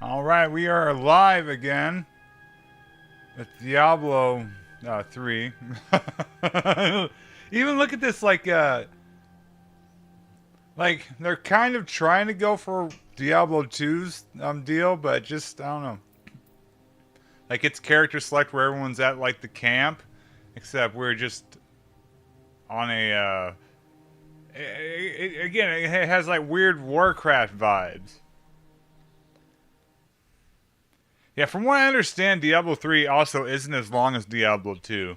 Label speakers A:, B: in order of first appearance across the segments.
A: Alright, we are live again with Diablo 3. Even look at this, like they're kind of trying to go for Diablo 2's deal, but just, I don't know. Like, it's character select where everyone's at, like, the camp, except we're just on a, again, it has, like, weird Warcraft vibes. Yeah, from what I understand, Diablo 3 also isn't as long as Diablo 2.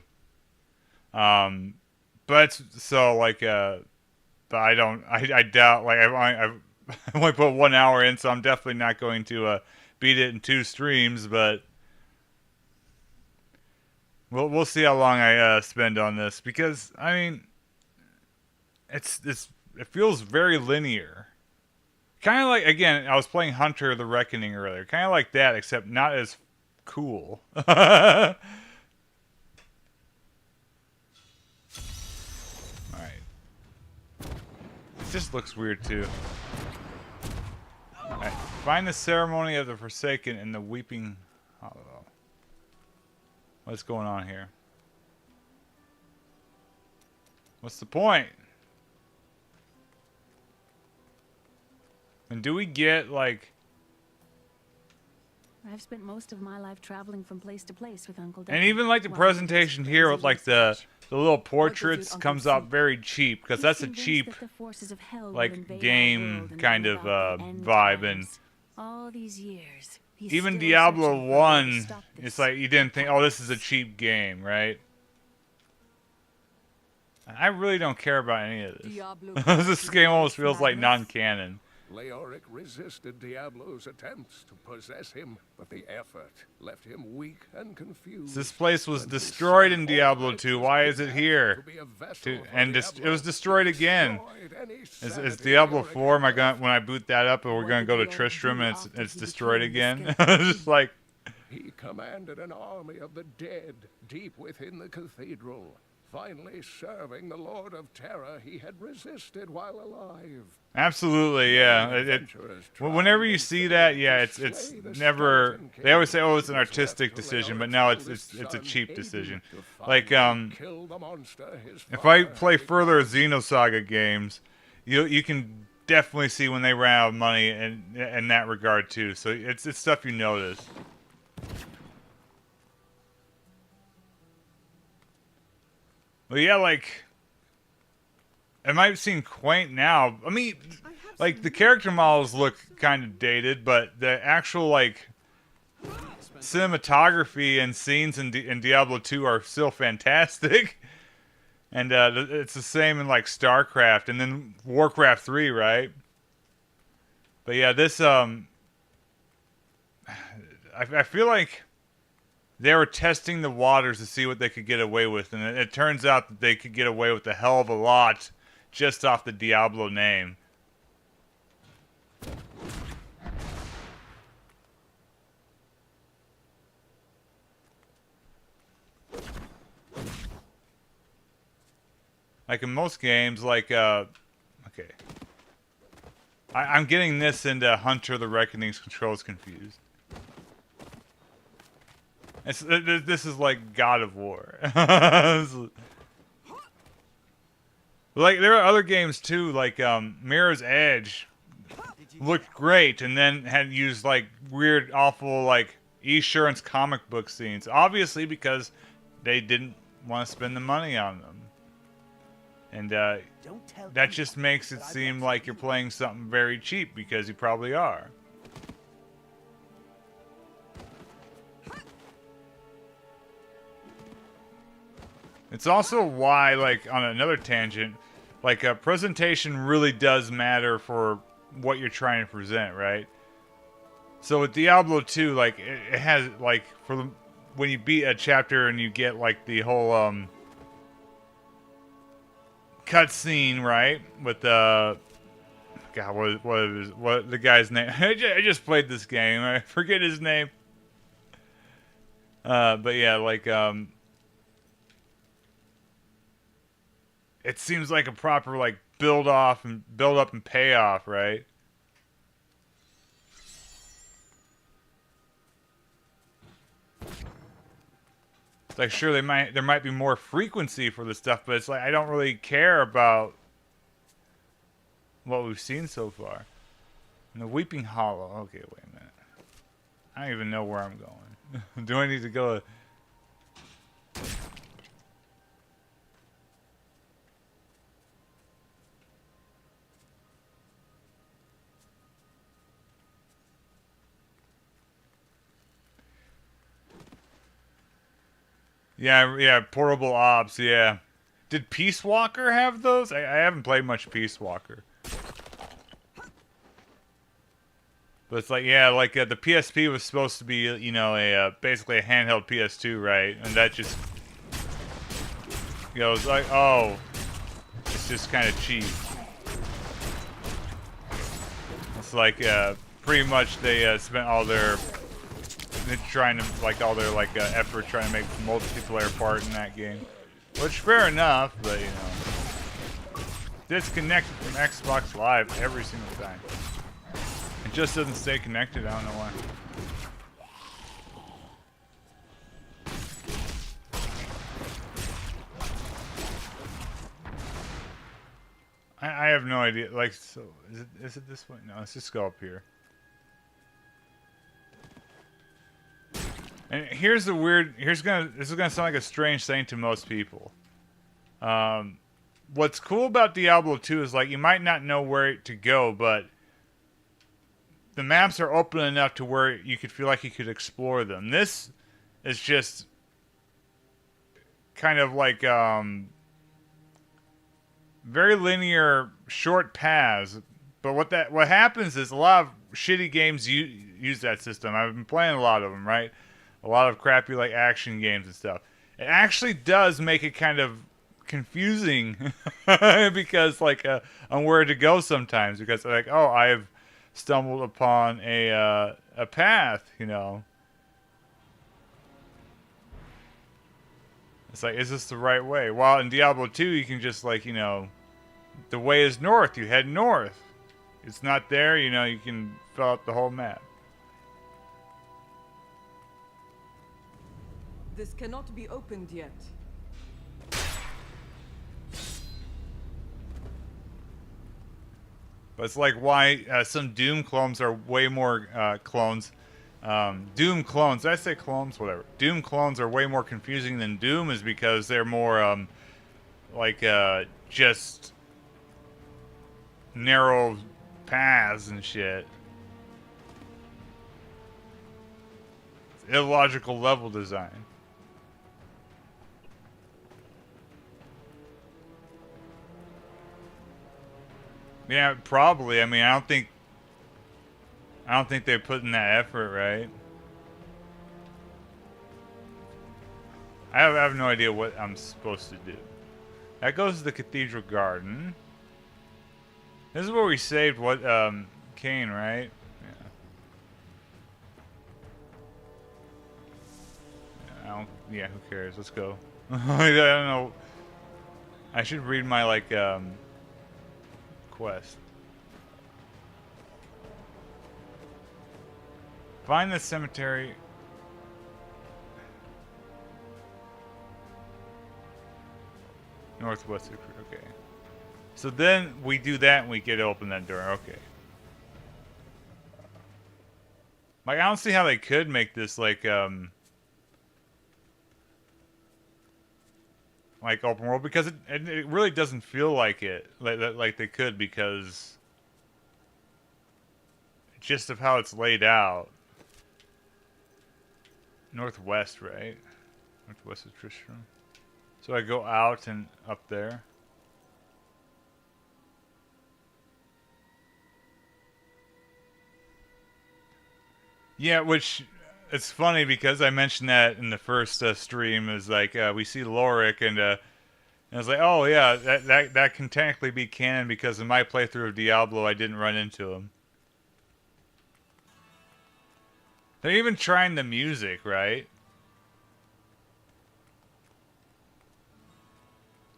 A: But so but I doubt, like I've only put 1 hour in, so I'm definitely not going to beat it in 2 streams. But we'll see how long I spend on this, because I mean, it feels very linear. Kind of like, again, I was playing Hunter the Reckoning earlier. Kind of like that, except not as cool. Alright. It just looks weird, too. Alright. Find the ceremony of the Forsaken in the Weeping Hollow. What's going on here? What's the point? And do we get, like...
B: I've spent most of my life traveling from place to place with Uncle Dad.
A: And even, like, the presentation here with, like, the little portraits comes out very cheap, because that's a cheap, like, game kind of vibe. And
B: all these years,
A: even Diablo 1, it's like, you didn't think, oh, this is a cheap game, right? I really don't care about any of this. This game almost feels like non-canon.
C: Leoric resisted Diablo's attempts to possess him, but the effort left him weak and confused.
A: This place was destroyed in Diablo 2. Why is it here? It was destroyed again. Is Diablo 4? Am I gonna, when I boot that up, and we're gonna go to Tristram and it's destroyed again? Just like,
C: he commanded an army of the dead deep within the cathedral, finally serving the Lord of Terror he had resisted while alive.
A: Absolutely, yeah. Whenever you see that, yeah, it's never. They always say, "Oh, it's an artistic decision," but now it's a cheap decision. Like, if I play further Xenosaga games, you can definitely see when they ran out of money in that regard too. So it's stuff you notice. Well, yeah, like, it might seem quaint now. I mean, like, the character models look kind of dated, but the actual, like, cinematography and scenes in Diablo 2 are still fantastic. And it's the same in, like, StarCraft and then Warcraft 3, right? But yeah, this, I feel like they were testing the waters to see what they could get away with, and it turns out that they could get away with a hell of a lot just off the Diablo name. Like in most games, like, okay. I'm getting this into Hunter the Reckoning's controls confused. This is like God of War. Like, there are other games too, like Mirror's Edge looked great, and then had used like weird, awful, like Esurance comic book scenes. Obviously because they didn't want to spend the money on them. And that just makes it seem like you're playing something very cheap, because you probably are. It's also why, like, on another tangent, like, a presentation really does matter for what you're trying to present, right? So with Diablo 2, like, it has, like, when you beat a chapter and you get, like, the whole, cutscene, right? With the, God, what the guy's name? I just played this game. I forget his name. But yeah, like, it seems like a proper, like, build up and payoff, right? It's like, sure, there might be more frequency for this stuff, but it's like I don't really care about what we've seen so far. And the Weeping Hollow. Okay, wait a minute. I don't even know where I'm going. Do I need to go? Yeah, portable ops, yeah. Did Peace Walker have those? I haven't played much Peace Walker. But it's like, yeah, like the PSP was supposed to be, you know, basically a handheld PS2, right? And that just goes like, oh, it's just kind of cheap. It's like, pretty much they spent all their trying to effort trying to make the multiplayer part in that game, which fair enough, but you know, disconnected from Xbox Live every single time. It just doesn't stay connected. I don't know why. I have no idea. Like, so is it this way? No, let's just go up here. And here's the weird. This is gonna sound like a strange thing to most people. What's cool about Diablo 2 is like you might not know where to go, but the maps are open enough to where you could feel like you could explore them. This is just kind of like very linear, short paths. But what happens is a lot of shitty games use that system. I've been playing a lot of them, right? A lot of crappy like action games and stuff. It actually does make it kind of confusing because like on where to go sometimes, because like, oh, I've stumbled upon a path, you know. It's like, is this the right way? While in Diablo 2 you can just like, you know, the way is north, you head north. It's not there, you know, you can fill out the whole map.
D: This cannot be opened yet.
A: But it's like why some Doom clones are way more clones. Doom clones, did I say clones? Whatever. Doom clones are way more confusing than Doom is because they're more just narrow paths and shit. It's illogical level design. Yeah, probably. I mean, I don't think they put in that effort, right? I have no idea what I'm supposed to do. That goes to the Cathedral Garden. This is where we saved what Cain, right? Yeah, who cares? Let's go. I don't know. I should read my like quest. Find the cemetery. Northwest. Okay. So then we do that and we get to open that door. Okay. Like, I don't see how they could make this like open world, because it really doesn't feel like it like they could, because just of how it's laid out. Northwest, right? Northwest of Tristram. So I go out and up there. Yeah, which it's funny because I mentioned that in the first stream, is like we see Lorik and I was like, oh yeah, that can technically be canon because in my playthrough of Diablo I didn't run into him. They're even trying the music, right?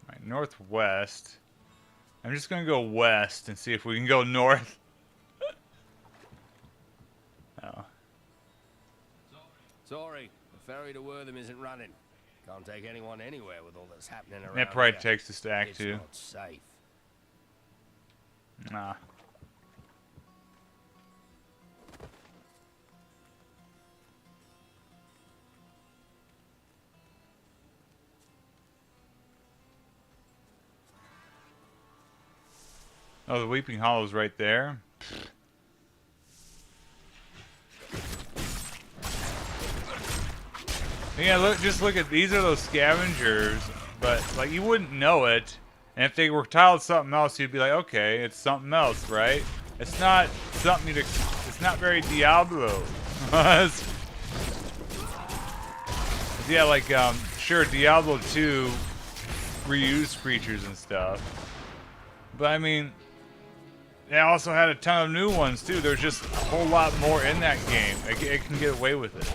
A: Right, northwest. I'm just gonna go west and see if we can go north. Oh.
E: Sorry, the ferry to Wortham isn't running. Can't take anyone anywhere with all that's happening around
A: That probably
E: here.
A: takes a stack
E: It's
A: too.
E: not safe.
A: Nah. Oh, the Weeping Hollow's right there. Yeah, look, just look at these are those scavengers, but like you wouldn't know it, and if they were tiled something else, you'd be like, okay, it's something else, right? It's not something you'd. It's not very Diablo. Yeah, like sure, Diablo 2 reused creatures and stuff, but I mean, they also had a ton of new ones too. There's just a whole lot more in that game. It can get away with it.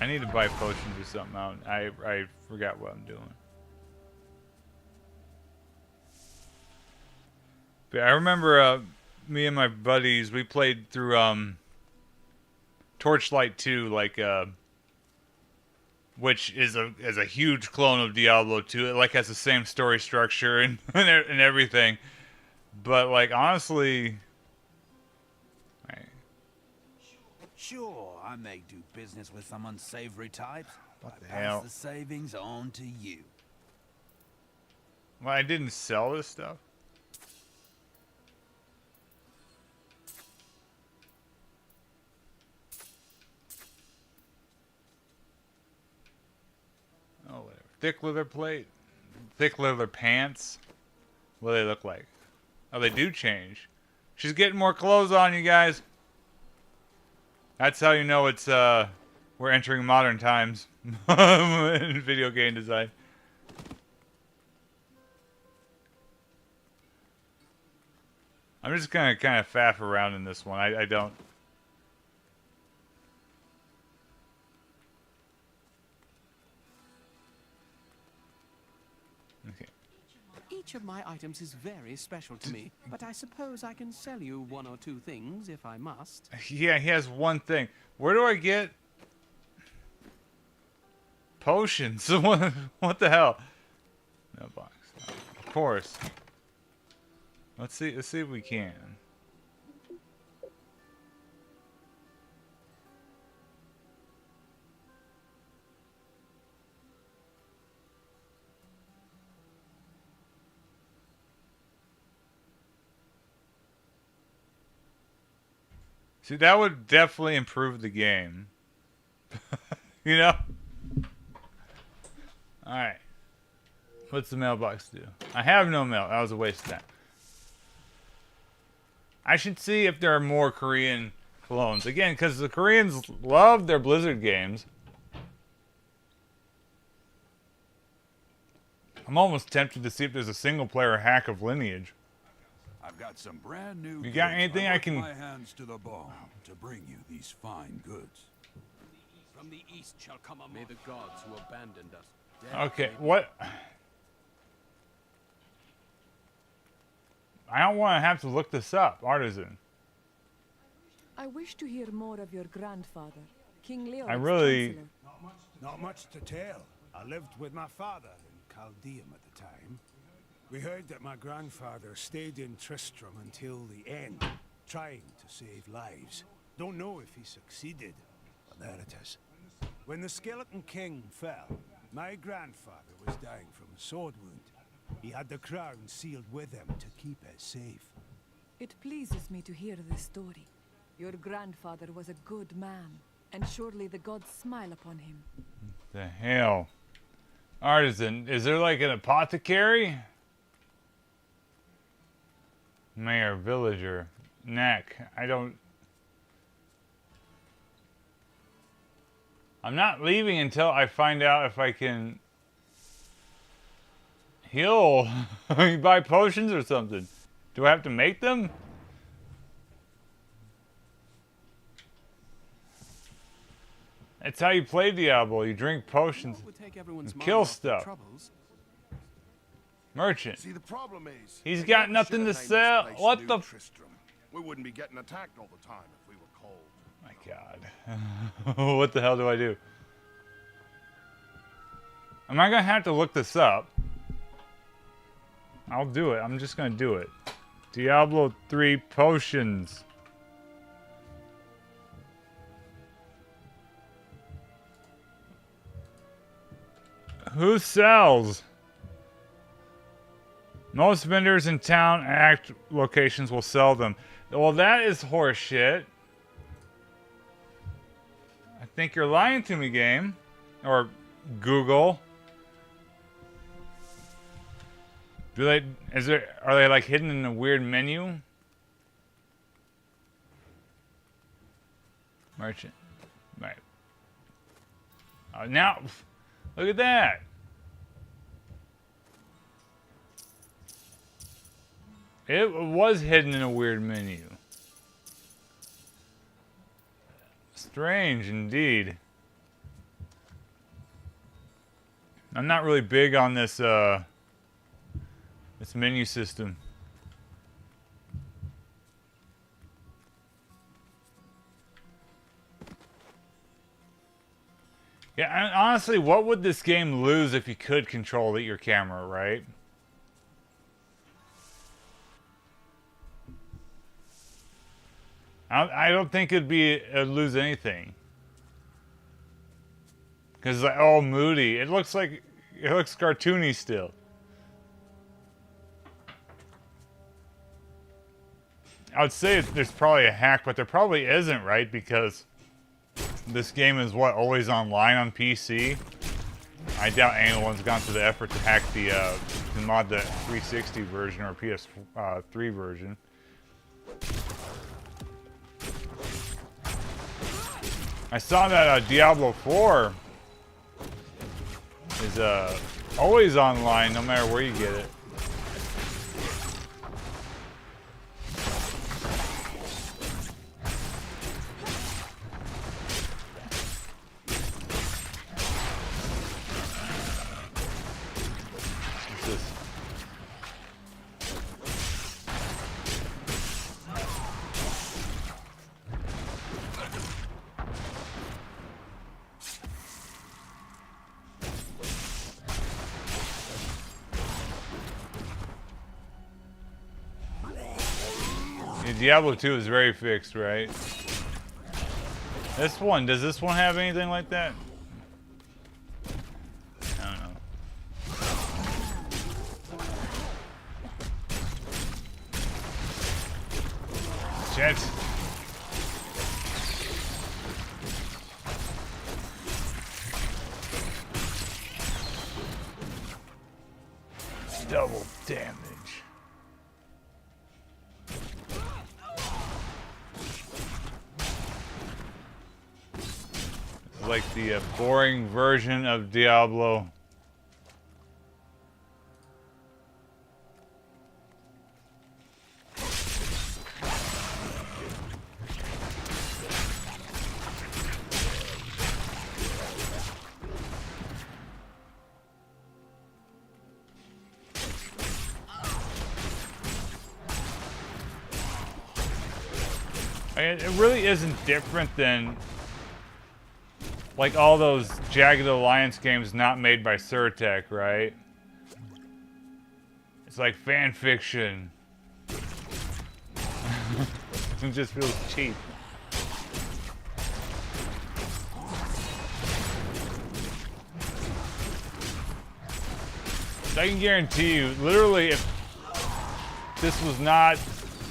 A: I need to buy potions or something out. I forgot what I'm doing. But I remember me and my buddies, we played through Torchlight 2, like which is a huge clone of Diablo 2. It like has the same story structure and and everything. But like honestly,
F: Sure, I may do business with some unsavory types.
A: What the
F: I pass
A: hell?
F: the savings on to you.
A: well, I didn't sell this stuff. Oh, whatever. Thick leather plate, thick leather pants. What do they look like? Oh, they do change. She's getting more clothes on, you guys. That's how you know it's we're entering modern times in video game design. I'm just gonna kind of faff around in this one. I don't. Okay.
G: Each of my items is very special to me, but I suppose I can sell you one or two things if I must.
A: Yeah, he has one thing. Where do I get potions? What the hell? No box. Of course. Let's see if we can. See, that would definitely improve the game. You know? Alright. What's the mailbox do? I have no mail. That was a waste of time. I should see if there are more Korean clones. Again, because the Koreans love their Blizzard games. I'm almost tempted to see if there's a single-player hack of Lineage.
H: I've got some brand new
A: You got
H: goods.
A: anything I
H: worked
A: can-
H: my hands to the bone to bring you these fine goods.
G: From the east shall come a May the gods who abandoned us.
A: Okay, what? I don't want to have to look this up. Artisan.
D: I wish to hear more of your grandfather, King Leo.
A: I really-
I: Not much to tell. I lived with my father in Chaldeum at the time. We heard that my grandfather stayed in Tristram until the end, trying to save lives. Don't know if he succeeded, but there it is. When the Skeleton King fell, my grandfather was dying from a sword wound. He had the crown sealed with him to keep it safe.
D: It pleases me to hear this story. Your grandfather was a good man, and surely the gods smile upon him.
A: The hell? Artisan. Is there like an apothecary? Mayor, villager, neck. I'm not leaving until I find out if I can heal. You buy potions or something. Do I have to make them? That's how you play Diablo. You drink potions
G: What would take everyone's
A: and
G: mind
A: kill
G: off their
A: stuff.
G: troubles?
A: Merchant.
C: See, the problem is
A: He's
C: they
A: got
C: never
A: nothing to
C: should have named
A: sell.
C: this place
A: What
C: New
A: the
C: Tristram. We wouldn't be getting attacked all the time if we were cold.
A: My God. What the hell do I do? Am I gonna have to look this up? I'll do it. I'm just gonna do it. Diablo 3 potions. Who sells? Most vendors in town act locations will sell them. Well, that is horseshit. I think you're lying to me, game. Or Google. Are they like hidden in a weird menu? Merchant. Right. Now, look at that. It was hidden in a weird menu. Strange indeed. I'm not really big on this this menu system. Yeah, and honestly, what would this game lose if you could control your camera, right? I don't think it'd lose anything. Because it's like, oh, moody. It looks cartoony still. I would say there's probably a hack, but there probably isn't, right? Because this game is always online on PC. I doubt anyone's gone to the effort to hack to mod the 360 version or PS3 version. I saw that Diablo 4 is always online, no matter where you get it. What's this? Diablo 2 is very fixed, right? Does this one have anything like that? I don't know. Shit. Double damage. Like the boring version of Diablo. It really isn't different than like all those Jagged Alliance games not made by Surtech, right? It's like fan fiction. It just feels cheap. I can guarantee you, literally, if this was not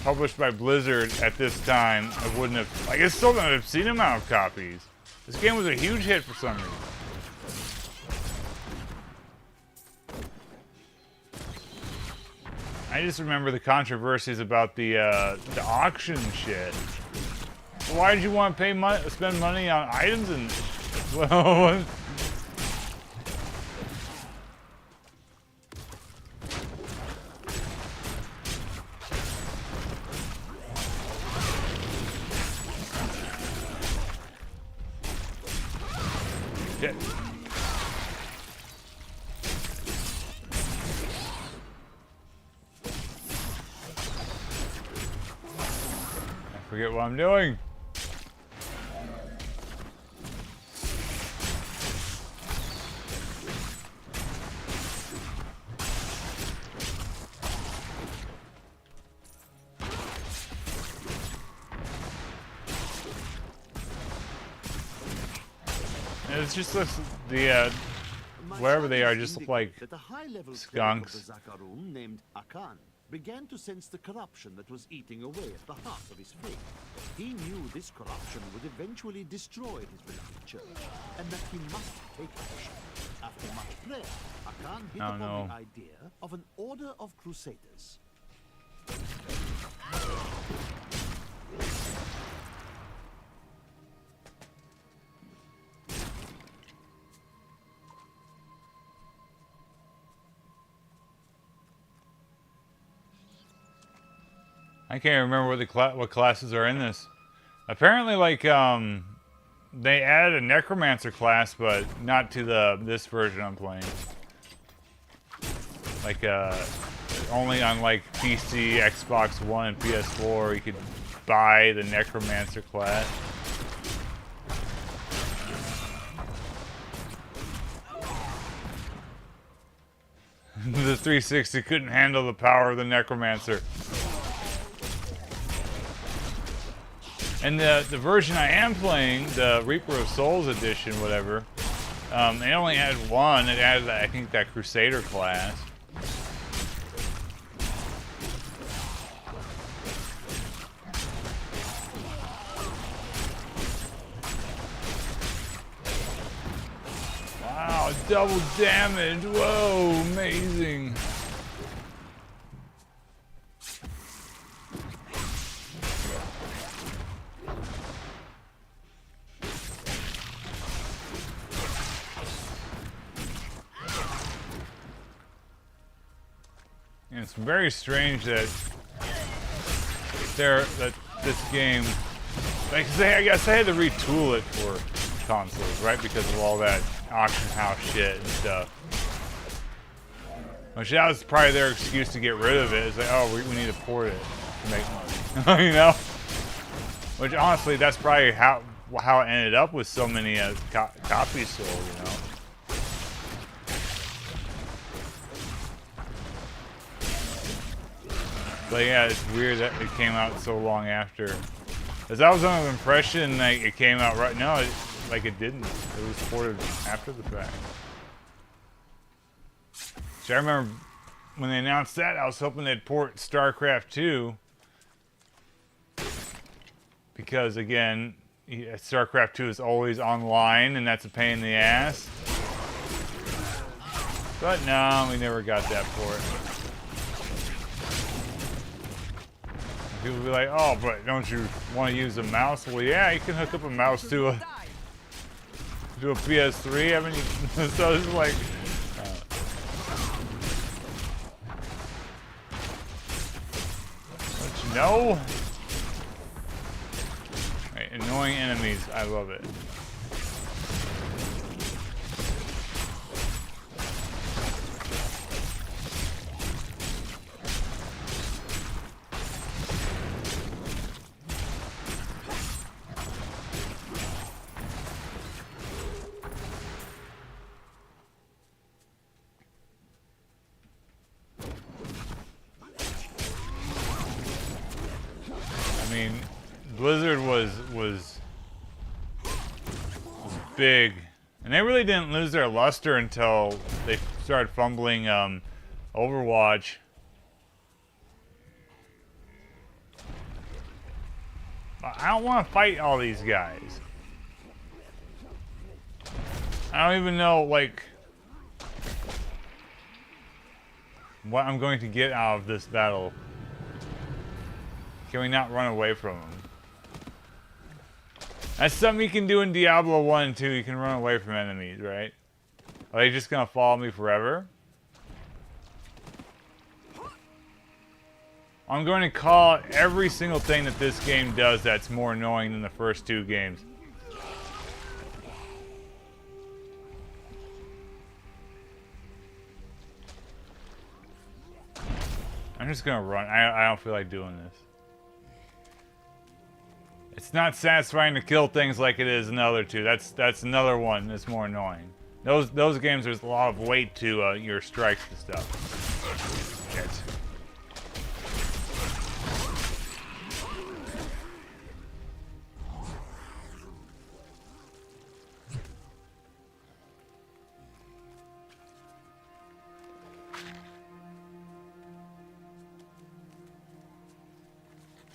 A: published by Blizzard at this time, I wouldn't have, like, it's still not an obscene amount of copies. This game was a huge hit for some reason. I just remember the controversies about the auction shit. Why did you want to spend money on items and well? forget what I'm doing. It's just the wherever they are, just look like
J: that a high-level
A: skunks.
J: cleric of the Zakarum named Akan began to sense the corruption that was eating away at the heart of his faith. He knew this corruption would eventually destroy his beloved church, and that he must take action. After much prayer, Akan hit upon the idea of an order of crusaders.
A: I can't remember what classes are in this. Apparently, like they added a necromancer class, but not to this version I'm playing. Like only on like PC, Xbox One, and PS4 you could buy the necromancer class. The 360 couldn't handle the power of the necromancer. And the version I am playing, the Reaper of Souls edition, whatever, they only had one. It added, I think, that Crusader class. Wow, double damage. Whoa, amazing. And it's very strange that this game, like, I guess they had to retool it for consoles, right? Because of all that auction house shit and stuff. Which that was probably their excuse to get rid of it. It's like, oh, we need to port it to make money, you know? Which honestly, that's probably how it ended up with so many copies sold, you know? But yeah, it's weird that it came out so long after. Because I was under the impression like it came out right now, like it didn't. It was ported after the fact. So I remember when they announced that, I was hoping they'd port StarCraft 2. Because again, StarCraft 2 is always online, and that's a pain in the ass. But no, we never got that port. People will be like, oh, but don't you want to use a mouse? Well, yeah, you can hook up a mouse to a PS3. I mean, so it's like, don't you know? Right, annoying enemies, I love it. Blizzard was big, and they really didn't lose their luster until they started fumbling Overwatch. I don't want to fight all these guys. I don't even know like what I'm going to get out of this battle. Can we not run away from them? That's something you can do in Diablo 1 and 2. You can run away from enemies, right? Are they just gonna follow me forever? I'm going to call every single thing that this game does that's more annoying than the first two games. I'm just gonna run. I don't feel like doing this. It's not satisfying to kill things like it is in the other two. That's another one that's more annoying. Those games, there's a lot of weight to your strikes and stuff. Shit.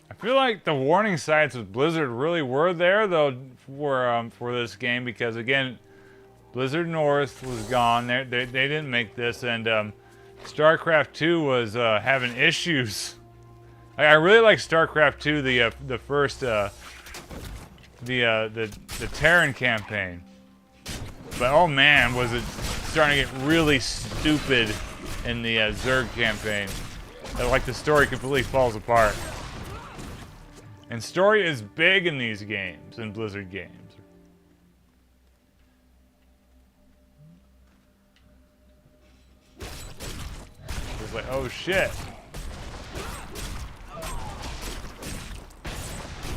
A: I feel like the warning signs with Blizzard really were there though for this game, because again, Blizzard North was gone. They didn't make this, and StarCraft 2 was having issues. I really like StarCraft 2, the first the Terran campaign, but oh man, was it starting to get really stupid in the Zerg campaign. Like the story completely falls apart. And story is big in these games, in Blizzard games. It's like, oh shit.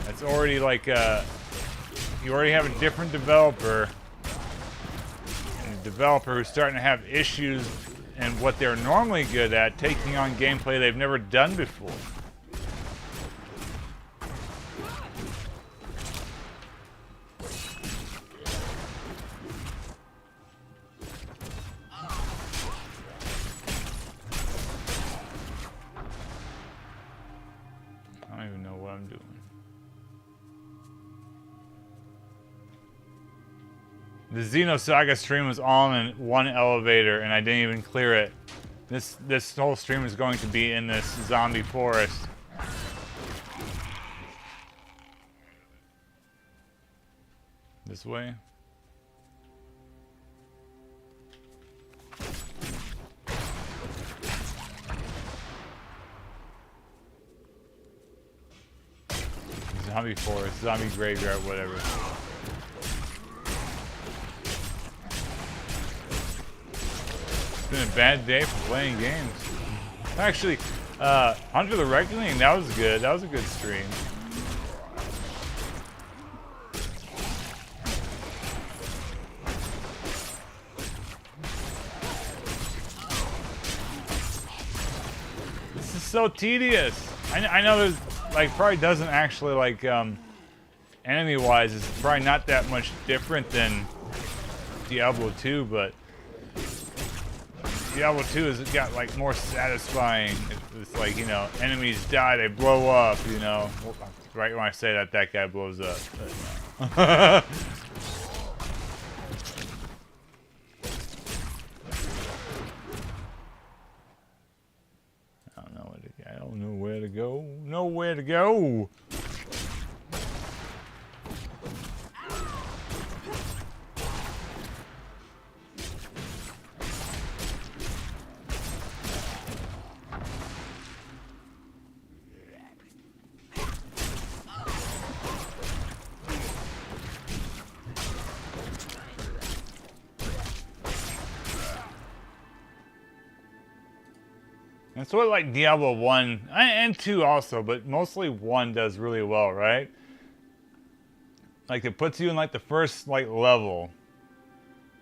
A: That's already like, you already have a different developer. And a developer who's starting to have issues in what they're normally good at, taking on gameplay they've never done before. I don't even know what I'm doing. The Xenosaga stream was all in one elevator, and I didn't even clear it. This whole stream is going to be in this zombie forest. This way. Zombie forest, zombie graveyard, whatever. It's been a bad day for playing games. Actually, Under the Reckoning, that was good. That was a good stream. This is so tedious. I know there's like probably doesn't actually like enemy wise it's probably not that much different than Diablo 2, but Diablo 2 has got like more satisfying. It's like, you know, enemies die, they blow up, you know. Right when I say that, that guy blows up. But, no. I don't know where to go. Nowhere to go. That's what like Diablo 1 and 2 also, but mostly 1 does really well, right? Like it puts you in like the first like level,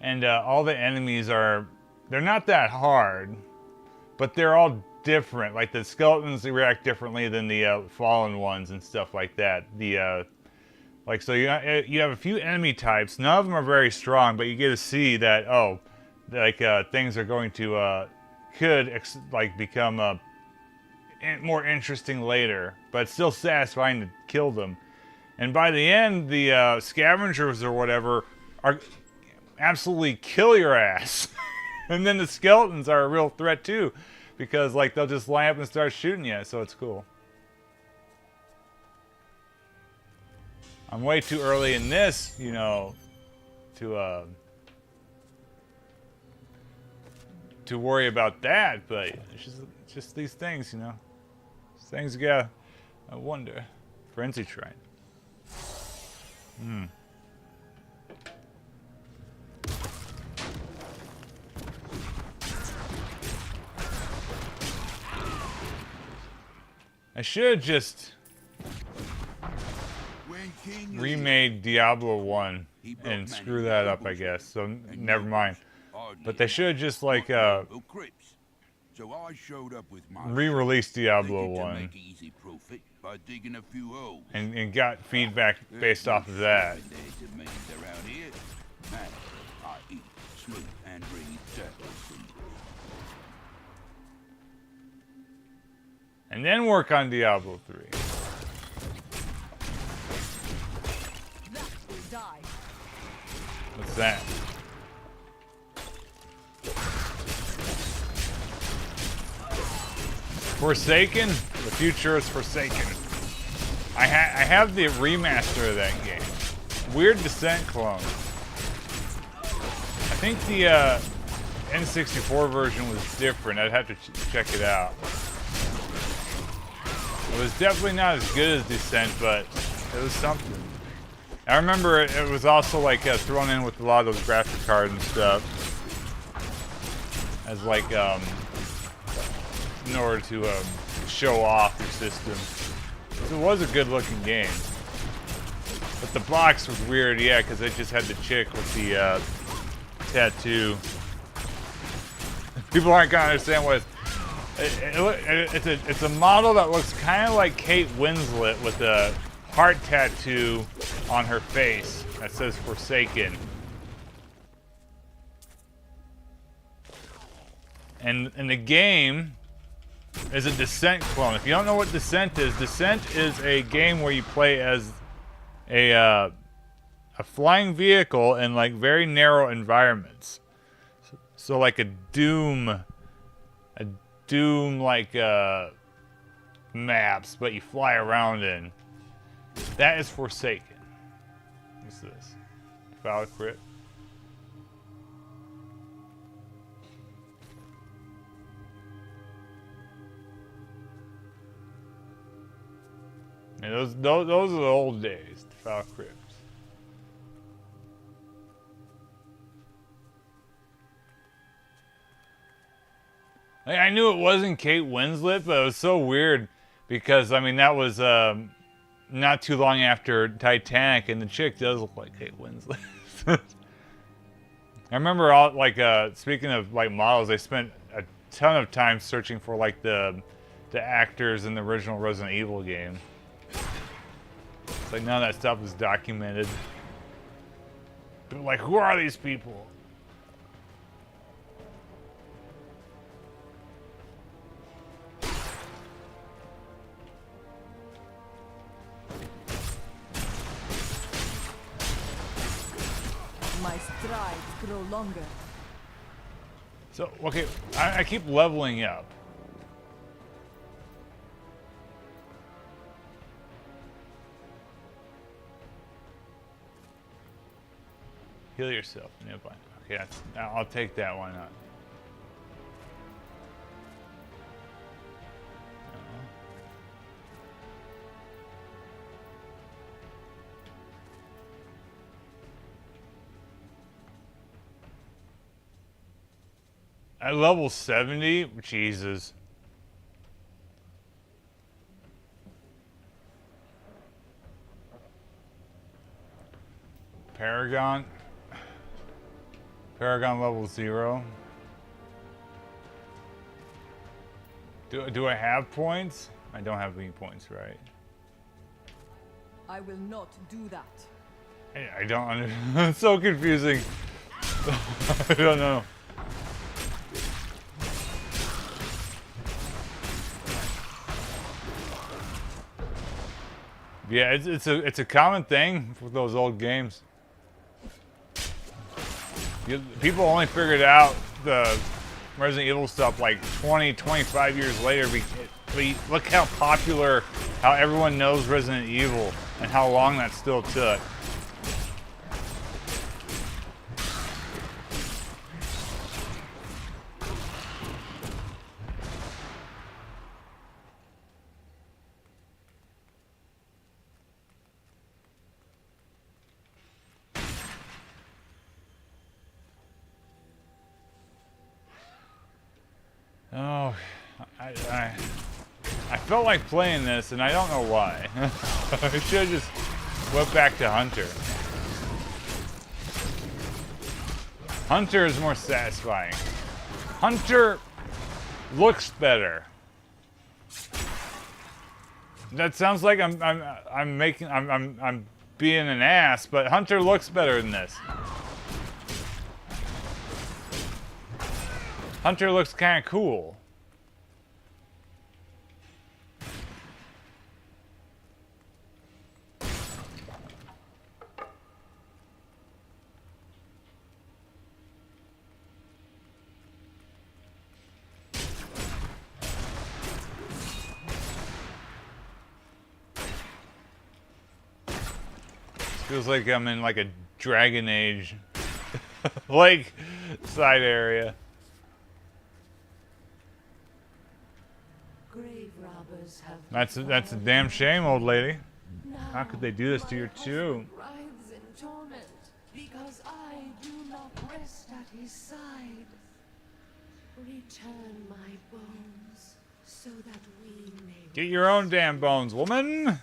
A: and all the enemies they're not that hard, but they're all different. Like the skeletons, they react differently than the fallen ones and stuff like that. Like so you have a few enemy types. None of them are very strong, but you get to see that things are going to could become more interesting later, but it's still satisfying to kill them. And by the end, the scavengers or whatever are absolutely kill your ass. And then the skeletons are a real threat too, because like they'll just line up and start shooting you, so it's cool. I'm way too early in this, you know, to worry about that, but it's just these things, you know. These things you gotta wonder. Frenzy Shrine. I should just...
H: Wink,
A: remade Diablo 1 and screw that up, I guess. So never mind. But they should have just like
H: So I showed up with my
A: re-released Diablo 1
H: make easy profit by digging a few holes.
A: and got feedback based off of that.
H: Around here. Man, I eat, sleep, and breathe Diablo seeds.
A: And then work on Diablo 3.
D: That will die.
A: What's that? Forsaken? The future is Forsaken. I have the remaster of that game. Weird Descent clone. I think the N64 version was different. I'd have to check it out. It was definitely not as good as Descent, but it was something. I remember it was also like thrown in with a lot of those graphic cards and stuff. As like, in order to show off your system. So it was a good looking game. But the box was weird, yeah, because it just had the chick with the tattoo. People aren't gonna understand what it's a model that looks kind of like Kate Winslet with a heart tattoo on her face that says Forsaken. And the game is a Descent clone. If you don't know what Descent is a game where you play as a flying vehicle in like very narrow environments. So like a Doom like maps, but you fly around in. That is Forsaken. What's this? Foul crit. And those are the old days, the Foul Crypt. Like, I knew it wasn't Kate Winslet, but it was so weird because, I mean, that was not too long after Titanic, and the chick does look like Kate Winslet. I remember, speaking of like models, they spent a ton of time searching for like the actors in the original Resident Evil game. It's like none of that stuff was documented. But like, who are these people?
D: My strides grow longer.
A: So, okay, I keep leveling up. Heal yourself. Nearby. Okay, I'll take that. Why not? At level 70? Jesus. Paragon level 0. Do I have points? I don't have any points, right?
D: I will not do that.
A: I don't understand. It's so confusing. I don't know. Yeah, it's a common thing with those old games. People only figured out the Resident Evil stuff like 20, 25 years later. But look how popular, how everyone knows Resident Evil, and how long that still took. Oh, I felt like playing this, and I don't know why. I should have just Went back to Hunter. Hunter is more satisfying. Hunter looks better. That sounds like I'm being an ass, but Hunter looks better than this. Hunter looks kind of cool. Feels like I'm in like a Dragon Age like side area.
K: Grave robbers have
A: That's a damn shame, old lady. How could they do this to your tomb?
K: writhes in torment because I do not rest at his side. Return my bones so that we may
A: Get your own damn bones, woman.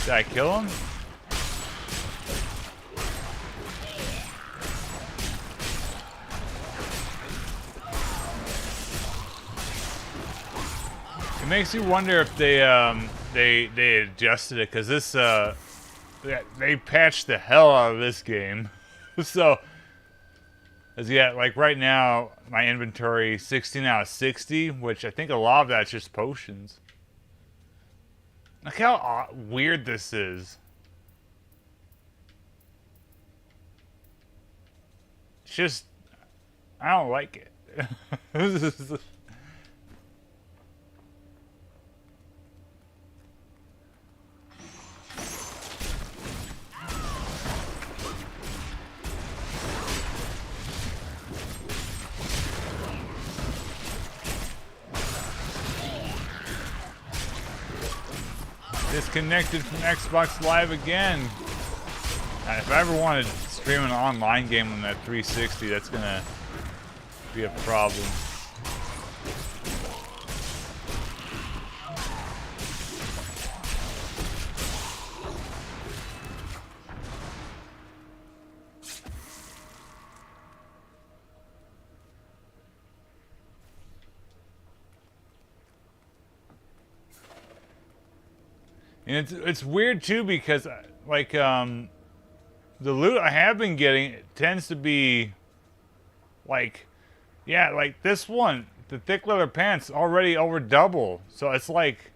A: Did I kill him? It makes you wonder if they adjusted it, because this they patched the hell out of this game. So as yet, like right now, my inventory 16 out of 60, which I think a lot of that's just potions. Look how weird this is. It's just, I don't like it. Disconnected from Xbox Live again. If I ever want to stream an online game on that 360, that's gonna be a problem. And it's weird too, because like the loot I have been getting tends to be like, yeah, like this one, the thick leather pants already over double. So it's like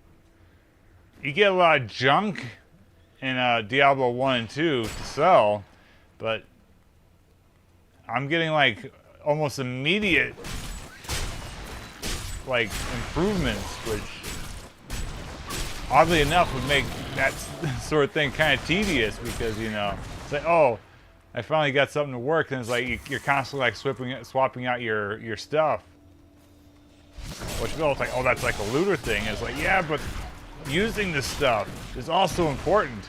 A: you get a lot of junk in Diablo 1 and 2 to sell, but I'm getting like almost immediate like improvements, which oddly enough would make that sort of thing kind of tedious, because, you know, it's like, oh, I finally got something to work, and it's like you're constantly like swapping out your stuff. Which is like, oh, that's like a looter thing. It's like, yeah, but using this stuff is also important.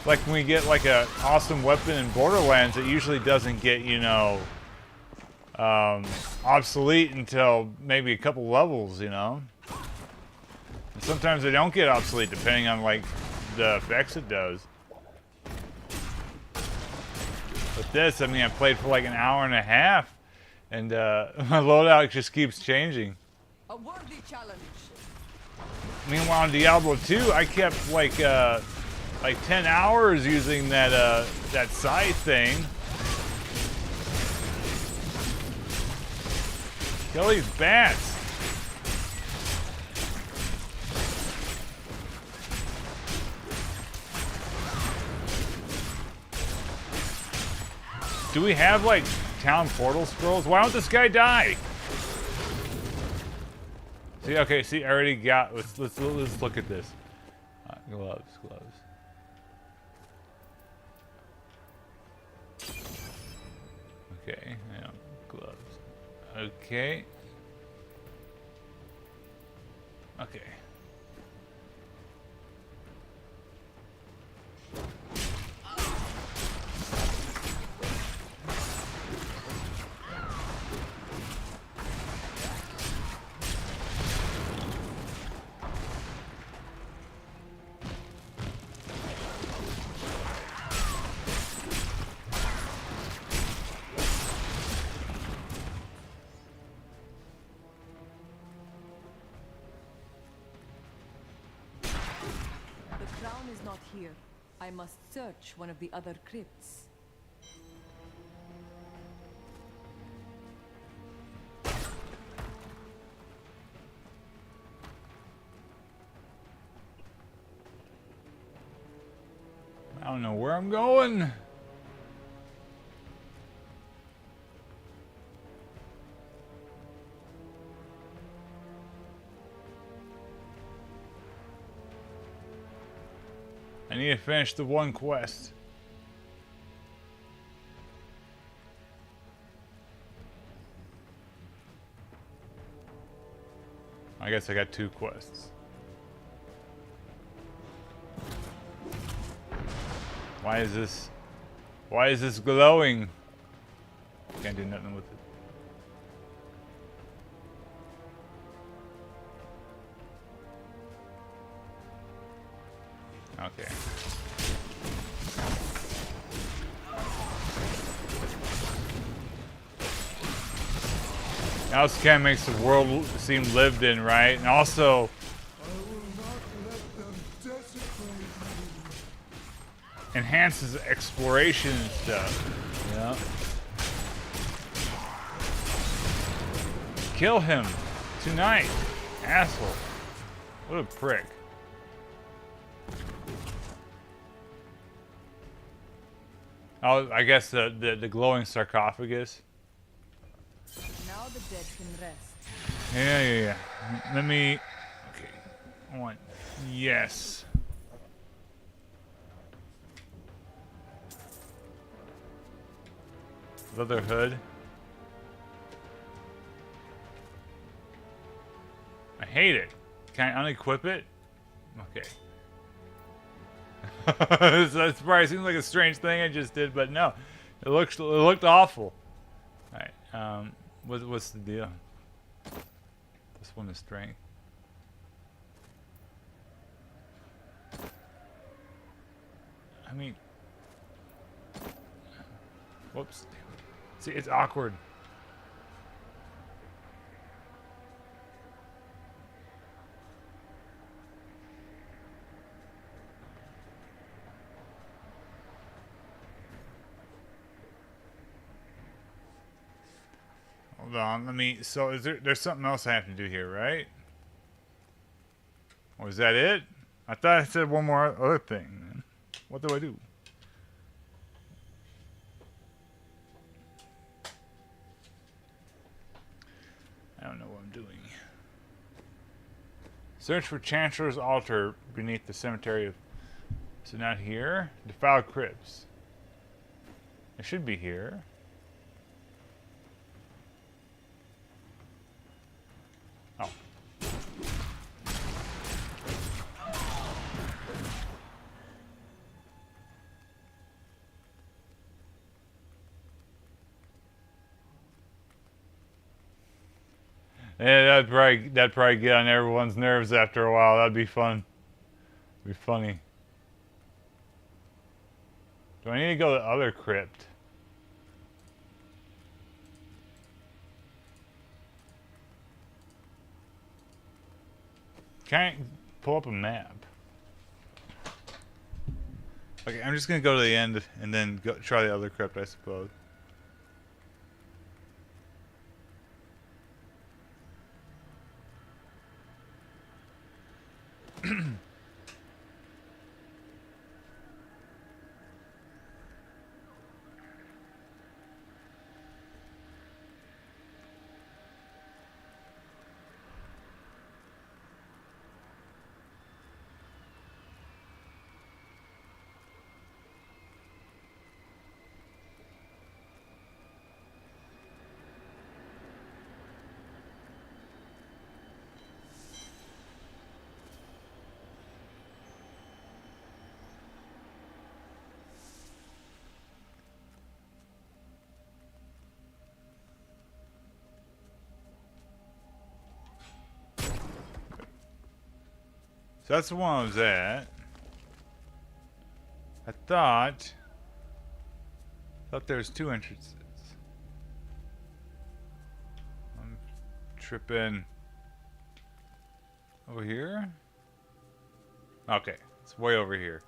A: Like when we get like a awesome weapon in Borderlands, it usually doesn't get, you know, obsolete until maybe a couple levels, you know. And sometimes they don't get obsolete depending on like the effects it does. But this, I mean, I played for like an hour and a half, and my loadout just keeps changing.
D: A worthy challenge.
A: Meanwhile, in Diablo 2, I kept like 10 hours using that that scythe thing. Kill these bats. Do we have like town portal scrolls? Why don't this guy die? See, okay, see, I already got. Let's look at this. Gloves. Okay, yeah, gloves. Okay. Okay.
D: The crown is not here. I must search one of the other crypts.
A: I don't know where I'm going. I need to finish the one quest. I guess I got 2 quests. Why is this glowing? Can't do nothing with it. Okay. Now this kind of makes the world seem lived in, right? And also, enhances exploration and stuff. Yeah. Kill him tonight, asshole. What a prick. Oh, I guess the glowing sarcophagus.
D: Now the dead can rest.
A: Yeah. Let me. Okay. I want. Yes. Leather hood. I hate it. Can I unequip it? Okay. That probably seems like a strange thing I just did, but no, it looked awful. All right, what's the deal? This one is strength. I mean, whoops. See, it's awkward. Hold on, let me. So, there's something else I have to do here, right? Or is that it? I thought I said one more other thing. Man. What do I do? I don't know what I'm doing. Search for Chancellor's altar beneath the cemetery of. So not here. Defiled crypts. It should be here. Oh. Yeah, that'd probably get on everyone's nerves after a while. That'd be fun. Be funny. Do I need to go to the other crypt? Can't pull up a map. Okay, I'm just gonna go to the end and then go try the other crypt, I suppose. So that's the one I was at. I thought there was 2 entrances. I'm tripping over here. Okay, it's way over here.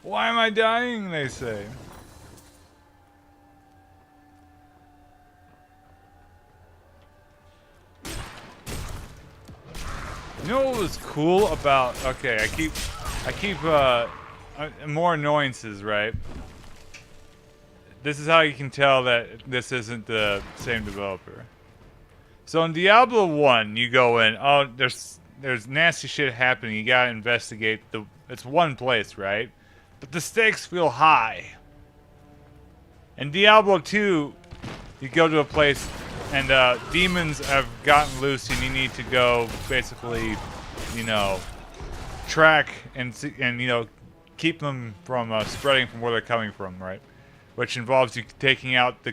A: Why am I dying, they say. You know what was cool about, okay, I keep more annoyances, right? This is how you can tell that this isn't the same developer. So in Diablo 1, you go in, oh, there's nasty shit happening, you gotta investigate it's one place, right? But the stakes feel high. In Diablo 2, you go to a place and demons have gotten loose and you need to go basically, you know, track and you know, keep them from spreading from where they're coming from, right? Which involves you taking out the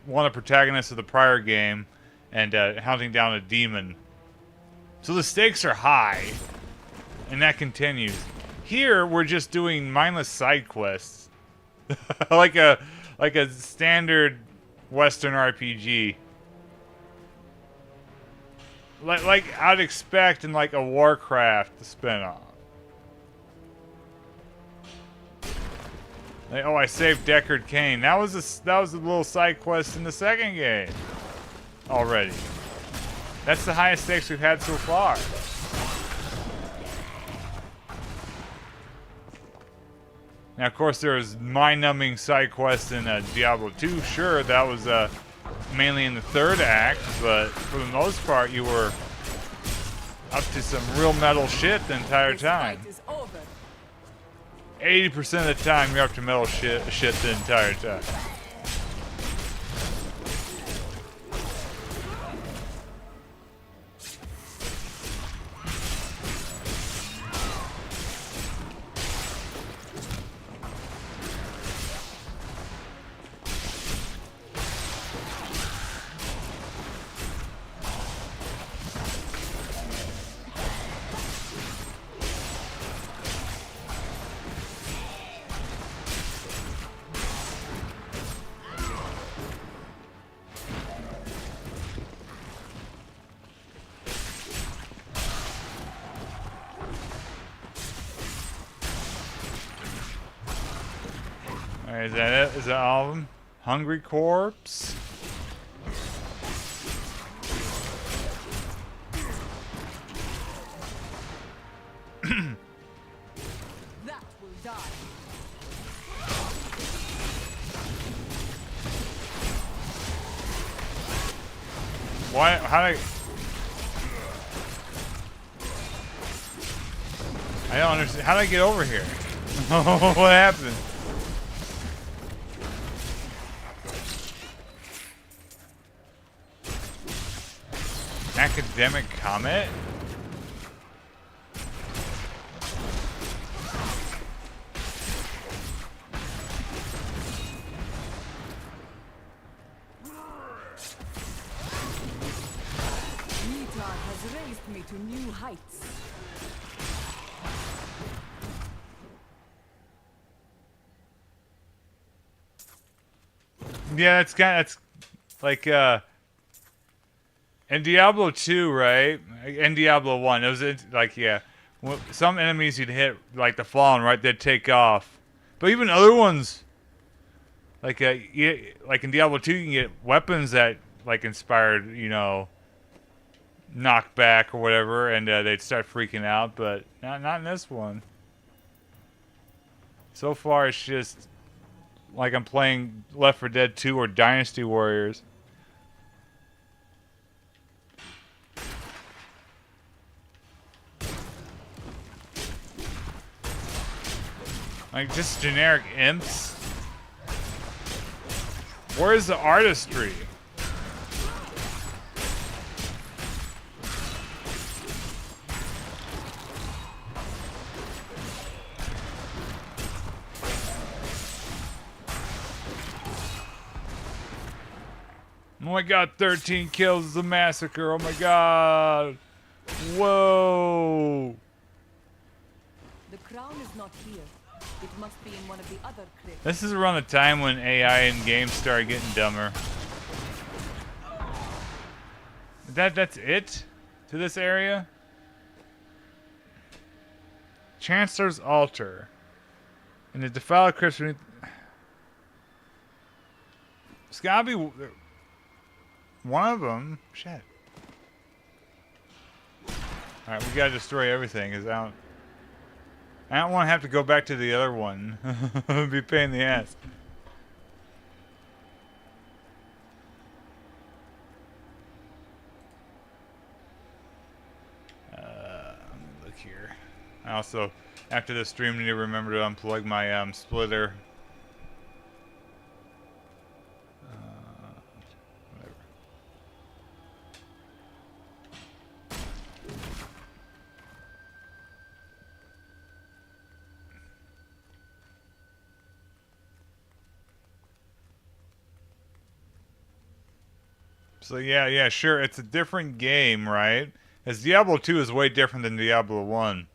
A: one of the protagonists of the prior game and hunting down a demon. So the stakes are high, and that continues. Here we're just doing mindless side quests, like a standard Western RPG. Like I'd expect in like a Warcraft spin-off. Like, oh, I saved Deckard Cain. That was a little side quest in the second game already. That's the highest stakes we've had so far. Now, of course, there was mind-numbing side quests in Diablo 2. Sure, that was mainly in the third act, but for the most part, you were up to some real metal shit the entire time. 80% of the time, you're up to metal shit the entire time. Alright, is that it? Is that all of them? Hungry Corpse?
D: That will die.
A: Why? How do I don't understand. How did I get over here? What happened? Academic Comet?
D: Nita has raised me to new heights.
A: Yeah, that's like in Diablo 2, right? In Diablo 1, it was like, yeah, some enemies you'd hit, like the Fallen, right? They'd take off. But even other ones, like like in Diablo 2, you can get weapons that like inspired, you know, knockback or whatever, and they'd start freaking out. But not in this one. So far, it's just like I'm playing Left 4 Dead 2 or Dynasty Warriors. Like, just generic imps? Where's the artistry? Oh my god, 13 kills is a massacre. Oh my god. Whoa.
D: The crown is not here. It must be in one of the other crypts.
A: This is around the time when AI in games started getting dumber. That's it to this area? Chancellor's Altar. And the defiled crypts beneath. It's gotta be one of them. Shit. Alright, we gotta destroy everything, cause I don't want to have to go back to the other one. It'd be a pain in the ass. Let me look here. I also, after this stream, need to remember to unplug my splitter. Whatever. So yeah, sure, it's a different game, right? As Diablo 2 is way different than Diablo 1.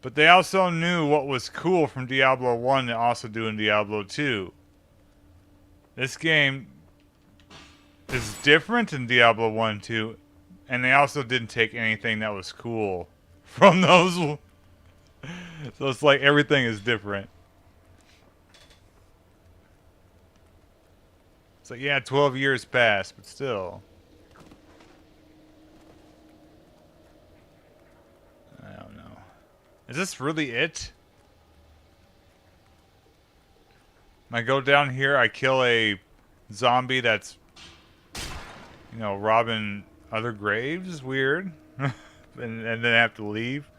A: But they also knew what was cool from Diablo 1 to also do in Diablo 2. This game is different in Diablo 1 2, and they also didn't take anything that was cool from those. So it's like everything is different. So yeah, 12 years passed, but still. I don't know. Is this really it? I go down here, I kill a zombie that's, you know, robbing other graves? Weird. and then I have to leave.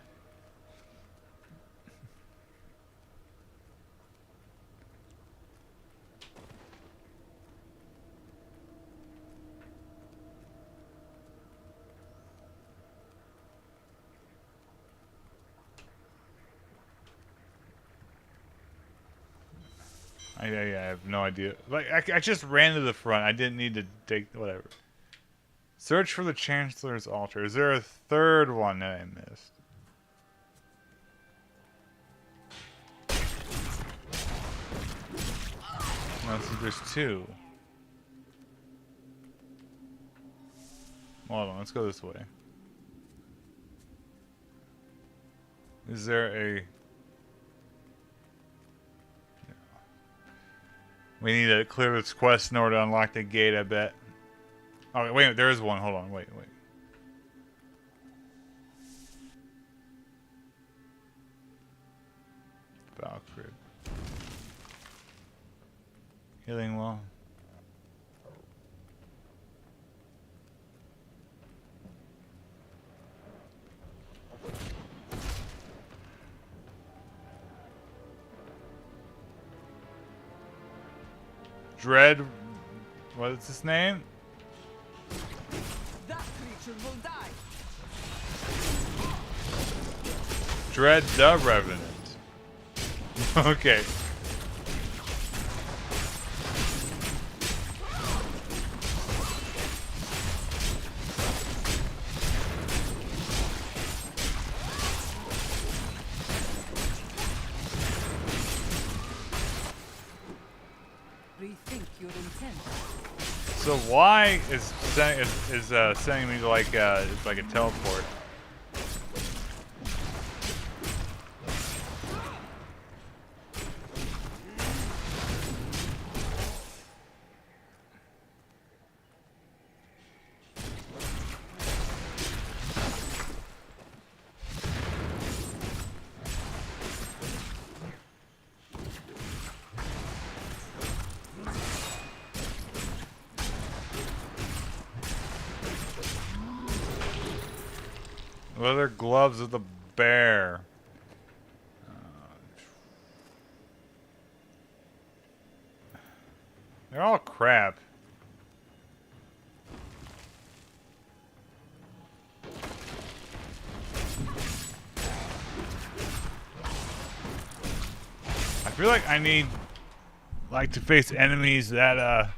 A: I have no idea. Like, I just ran to the front. I didn't need to take whatever. Search for the Chancellor's Altar. Is there a third one that I missed? No, so there's two. Hold on, let's go this way. Is there a... We need to clear this quest in order to unlock the gate, I bet. Oh, wait, there is one. Hold on, wait. Valkyrie. Healing well. Dread, what is his name?
D: That creature will die.
A: Dread the Revenant. Okay.
D: Rethink your intent.
A: So why is sending me like it's like a teleport? Leather gloves of the bear. They're all crap. I feel like I need, like, to face enemies that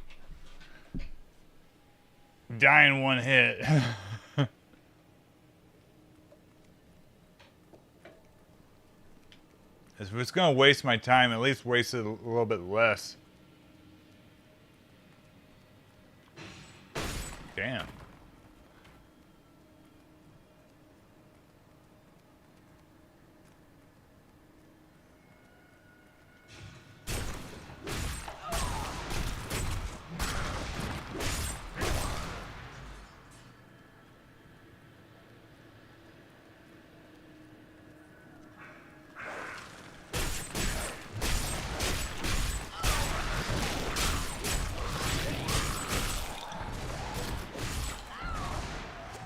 A: Die in one hit. If it's gonna waste my time, at least waste it a little bit less. Damn.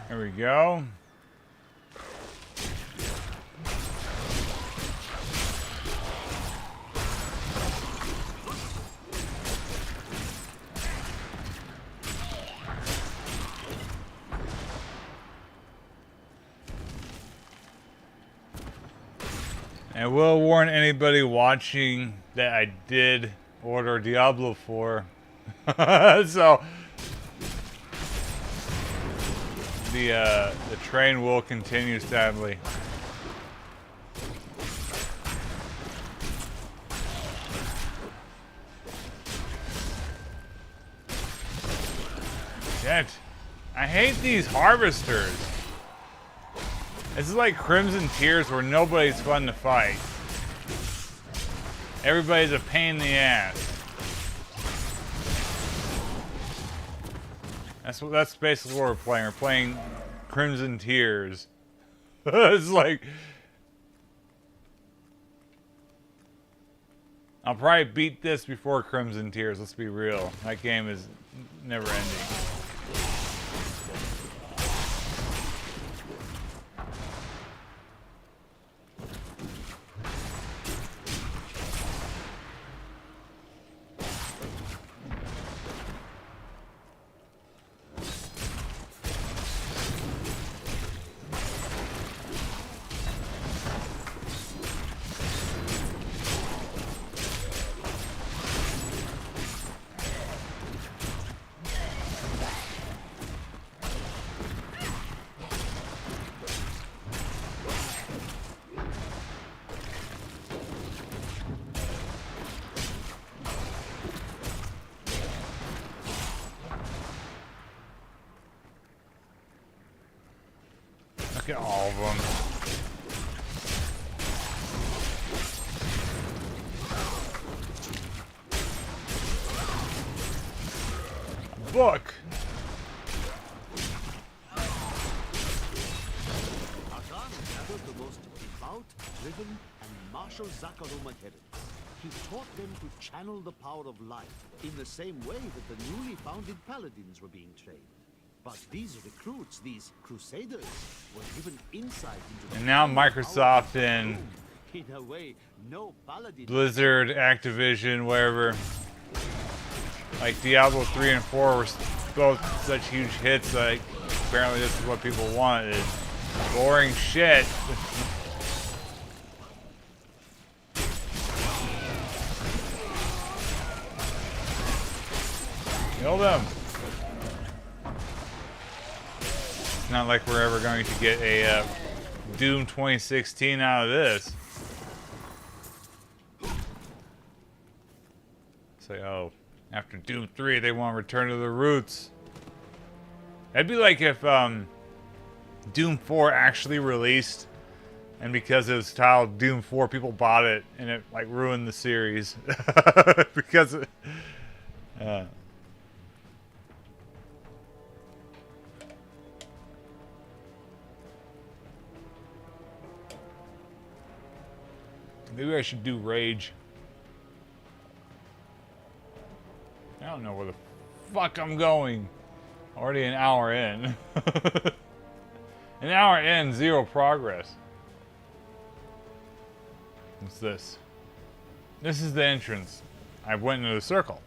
A: There we go. I will warn anybody watching that I did order Diablo 4. So the train will continue, sadly. Shit. I hate these harvesters. This is like Crimson Tears where nobody's fun to fight. Everybody's a pain in the ass. That's basically what we're playing. We're playing Crimson Tears. It's like I'll probably beat this before Crimson Tears, let's be real. That game is never ending. Look at all of them. Book.
J: Hakan gathered the most devout, driven, and martial Zakaroma adherents. He taught them to channel the power of light in the same way that the newly founded paladins were being trained. But these recruits, these crusaders, were given insight into the
A: And now Microsoft and
J: in a way, no paladin
A: Blizzard, Activision, wherever. Like Diablo 3 and 4 were both such huge hits. Like apparently this is what people want: is boring shit. Kill them. It's not like we're ever going to get a Doom 2016 out of this. Say, oh, after Doom 3, they want to return to the roots. That'd be like if Doom 4 actually released, and because it was titled Doom 4, people bought it, and it like ruined the series because it, maybe I should do Rage. I don't know where the fuck I'm going. Already an hour in. An hour in, zero progress. What's this? This is the entrance. I went into the circle.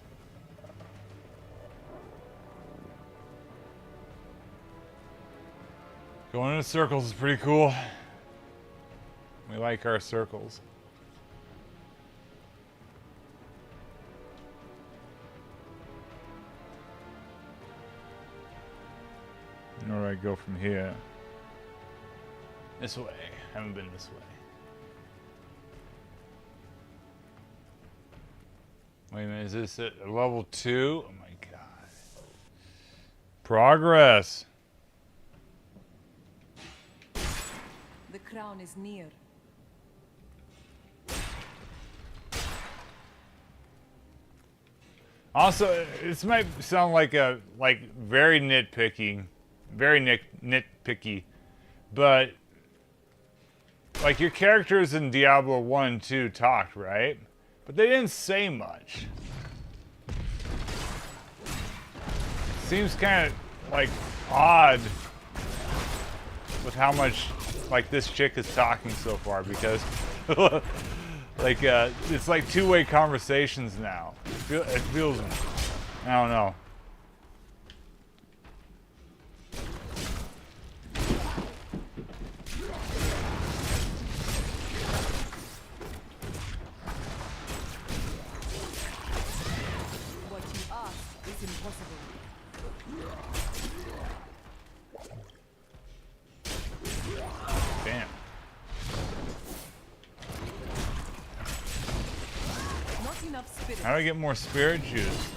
A: Going into circles is pretty cool. We like our circles. go from here? This way. Haven't been this way. Wait a minute, is this at level 2? Oh my god. Progress.
D: The crown is near.
A: Also, this might sound like very nitpicky, nitpicky, but like your characters in Diablo 1 and 2 talked, right? But they didn't say much. Seems kind of like odd with how much like this chick is talking so far, because like it's like two-way conversations now. It feels, I don't know.
D: What you ask is impossible.
A: Damn.
D: Not enough spirit.
A: How do I get more spirit juice?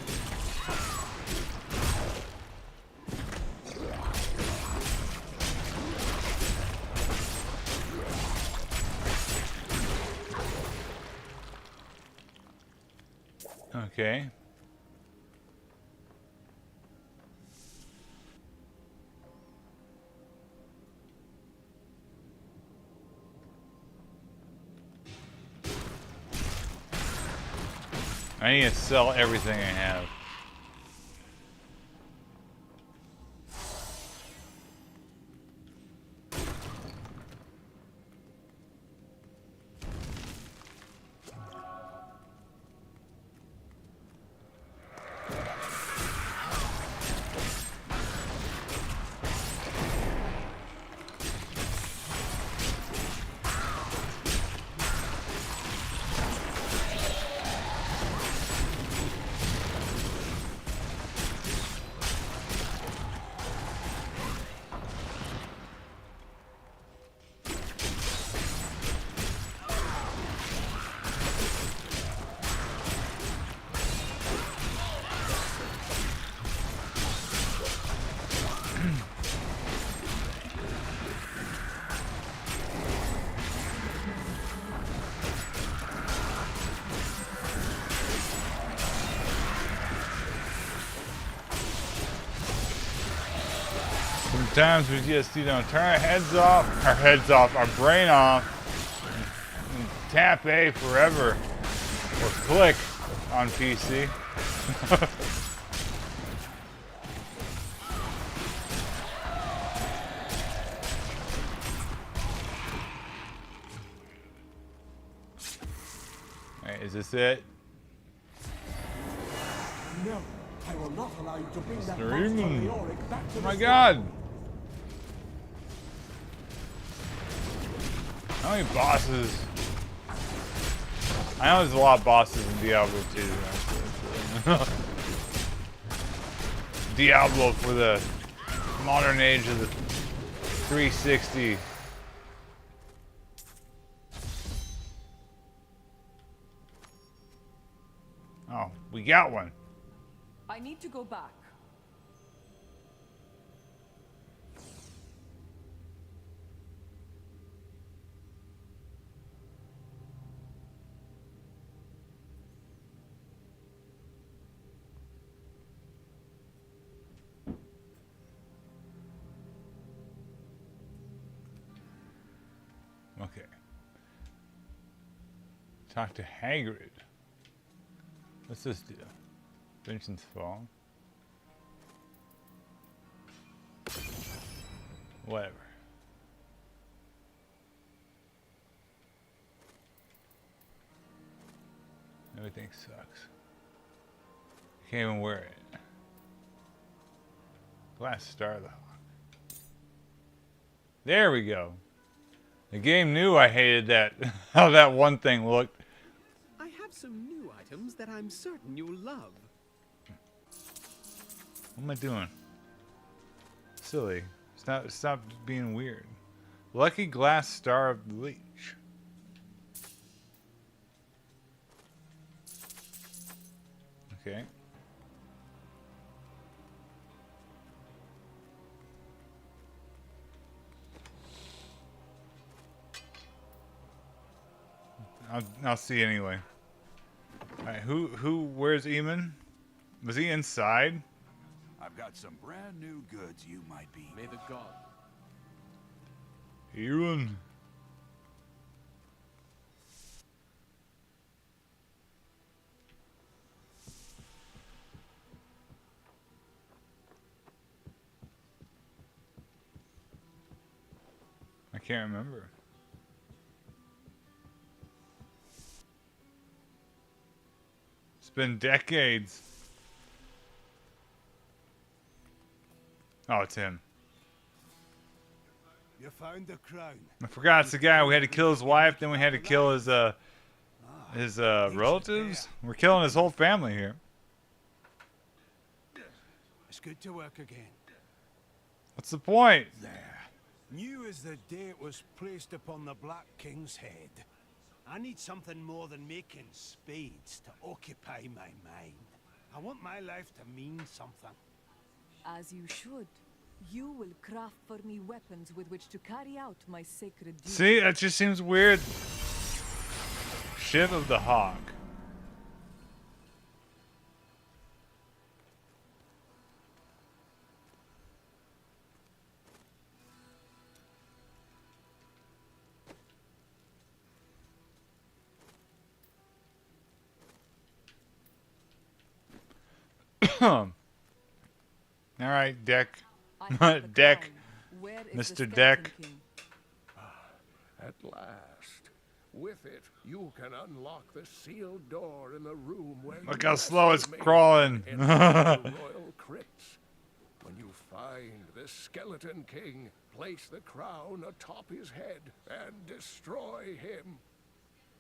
A: Okay. I need to sell everything I have. Sometimes we just, you know, turn our brain off, and tap A forever, or click on PC. Alright, is this it?
L: No, I will not allow you to bring that
A: Streaming.
L: monster Leoric back to
A: Oh my
L: this
A: god!
L: world.
A: How many bosses? I know there's a lot of bosses in Diablo 2. Diablo for the modern age of the 360. Oh, we got one.
D: I need to go back.
A: Okay. Talk to Hagrid. What's this do? Vincent's Fall. Whatever. Everything sucks. Can't even wear it. Glass Star the Hawk. There we go. The game knew I hated that, how that one thing looked.
G: I have some new items that I'm certain you'll love.
A: What am I doing? Silly. Stop being weird. Lucky glass star of the leech. Okay. I'll see anyway. Alright, where's Eamon? Was he inside?
H: I've got some brand new goods you might be.
G: May the god.
A: Eamon. I can't remember. It's been decades. Oh, it's him.
I: You found the crown.
A: I forgot it's the guy. We had to kill his wife, then we had to kill his relatives. We're killing his whole family here.
I: It's good to work again.
A: What's the point?
I: There. New as the day it was placed upon the Black King's head. I need something more than making spades to occupy my mind. I want my life to mean something.
D: As you should. You will craft for me weapons with which to carry out my sacred duty.
A: See, that just seems weird. Shiv of the Hawk. All right, Deck. Deck. Mr. Deck.
C: At last. With it, you can unlock the sealed door in the room where
A: Look
C: you
A: how slow it's
C: made
A: crawling.
C: in the royal crypts. When you find the Skeleton King, place the crown atop his head and destroy him.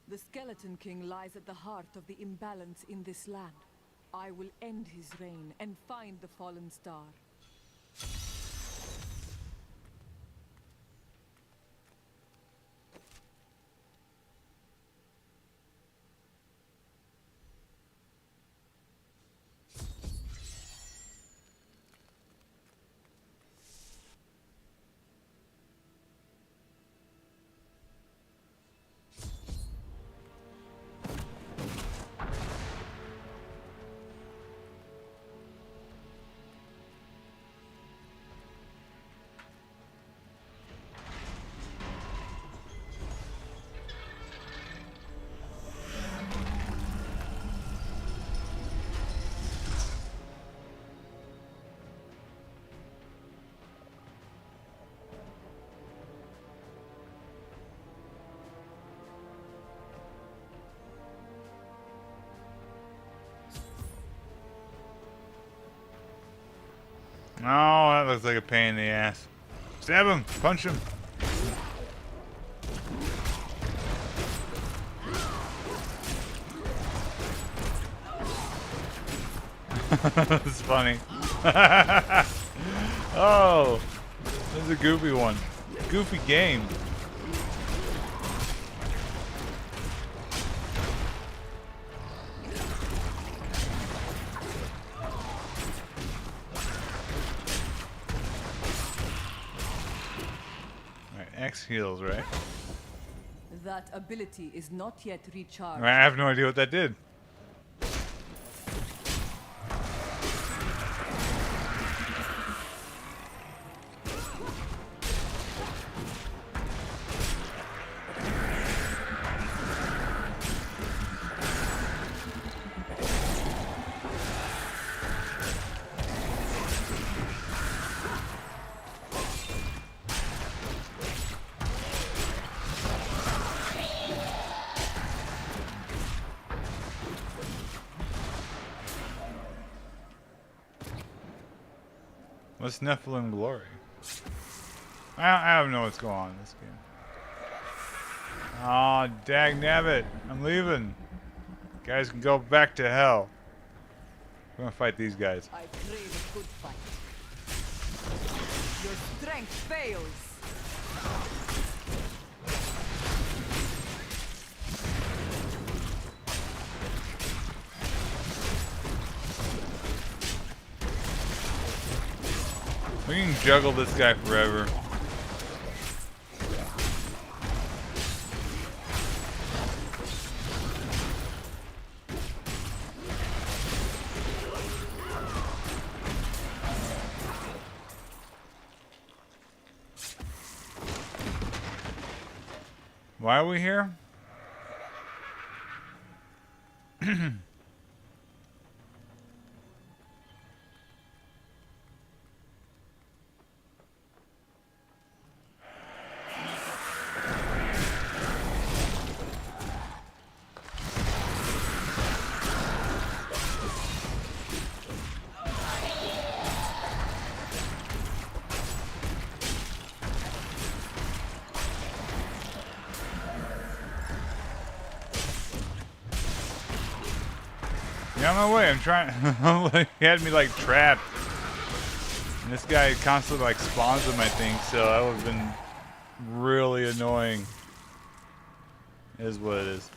D: The Skeleton King lies at the heart of the imbalance in this land. I will end his reign and find the fallen star.
A: Oh, that looks like a pain in the ass. Stab him! Punch him! That's funny. Oh, this is a goofy one. Goofy game. X heals, right?
D: That ability is not yet recharged.
A: I have no idea what that did. What's Nephilim Glory? I don't know what's going on in this game. Aw, dag nabbit. I'm leaving. Guys can go back to hell. We're gonna fight these guys.
D: I crave a good fight. Your strength fails.
A: We can juggle this guy forever. Why are we here? Get out of my way, I'm trying. He had me like trapped. And this guy constantly like spawns him, I think, so that would have been really annoying. Is what it is.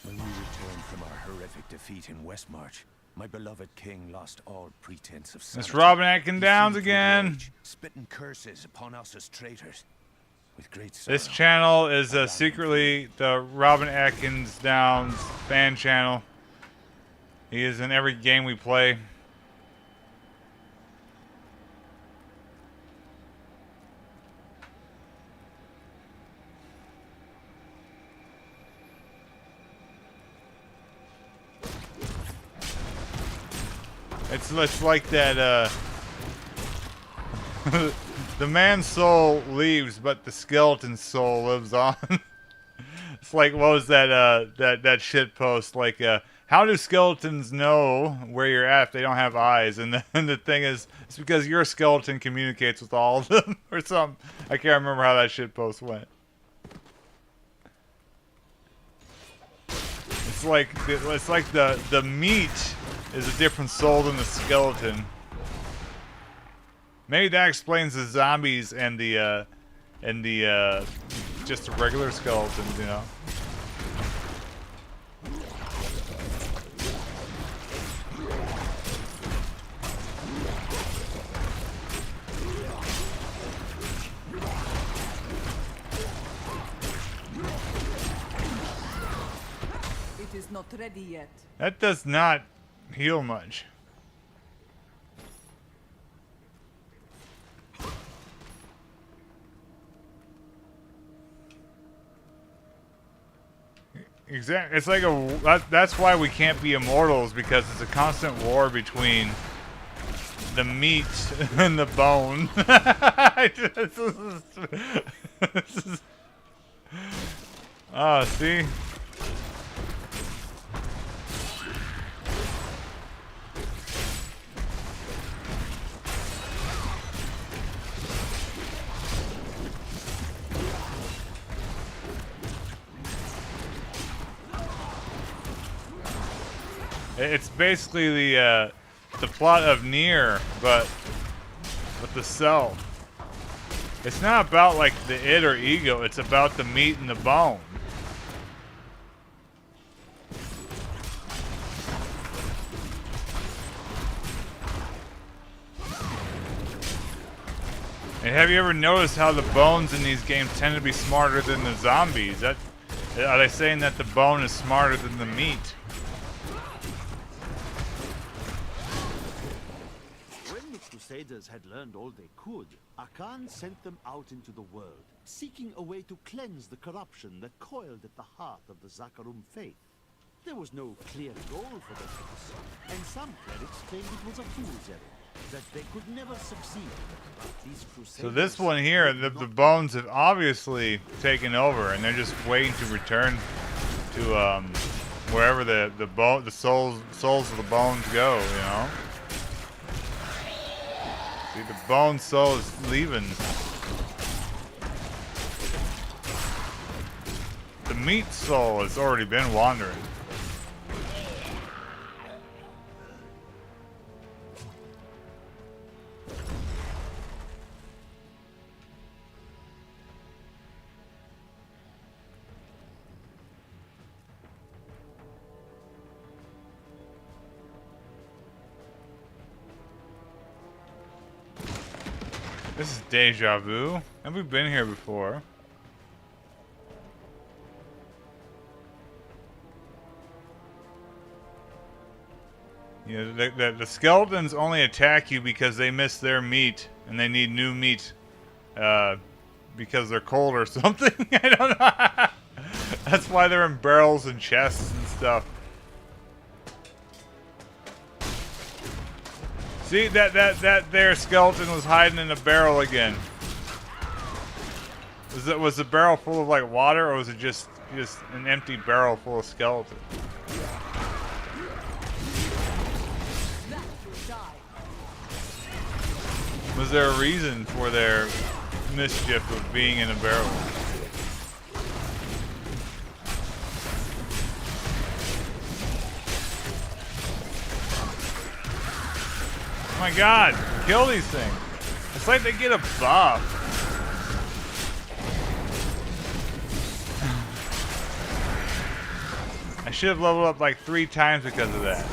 M: When we returned from our horrific defeat in Westmarch, my beloved king lost all pretense of sanity.
A: It's Robin Atkins Downs again.
M: Rage, spitting curses upon us as traitors. With great
A: This
M: sorrow,
A: channel is secretly the Robin Atkins Downs fan channel. He is in every game we play. It's like that, the man's soul leaves, but the skeleton's soul lives on. It's like, what was that, that shit post? Like, how do skeletons know where you're at if they don't have eyes? And the thing is, it's because your skeleton communicates with all of them, or something. I can't remember how that shit post went. It's like the meat is a different soul than the skeleton. Maybe that explains the zombies and the just the regular skeletons, you know.
D: It is not ready yet.
A: That does not heal much. Exactly. It's like that's why we can't be immortals, because it's a constant war between the meat and the bone. Oh, see? It's basically the plot of Nier, but with the self. It's not about like the id or ego. It's about the meat and the bone. And have you ever noticed how the bones in these games tend to be smarter than the zombies? Are they saying that the bone is smarter than the meat?
J: When the Crusaders had learned all they could, Akan sent them out into the world, seeking a way to cleanse the corruption that coiled at the heart of the Zakarum faith. There was no clear goal for their purpose, and some clerics claimed it was a fool's errand, that they could never succeed. But these Crusaders,
A: So this one here, the bones have obviously taken over, and they're just waiting to return to wherever the souls of the bones go. You know, see, the bone soul is leaving. meat soul has already been wandering. This is deja vu. Have we been here before? Yeah, the skeletons only attack you because they miss their meat and they need new meat because they're cold or something. I don't know. That's why they're in barrels and chests and stuff. See, that there skeleton was hiding in a barrel again. Was the barrel full of like water, or was it just an empty barrel full of skeletons? Was there a reason for their mischief of being in a barrel? Oh my god, kill these things. It's like they get a buff. I should have leveled up like 3 times because of that.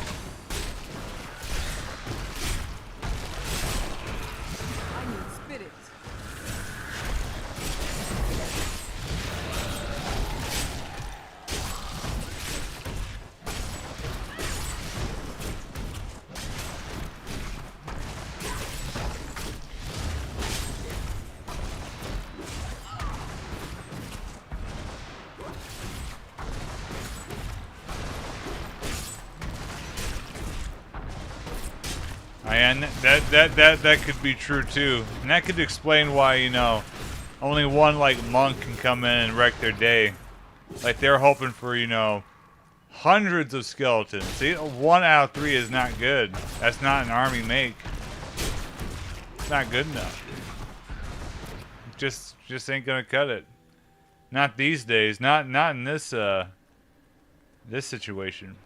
A: And that could be true too, and that could explain why, you know, only one like monk can come in and wreck their day. Like they're hoping for, you know, hundreds of skeletons. See, 1 out of 3 is not good. That's not an army make. It's not good enough. Just ain't gonna cut it. Not these days. Not in this this situation.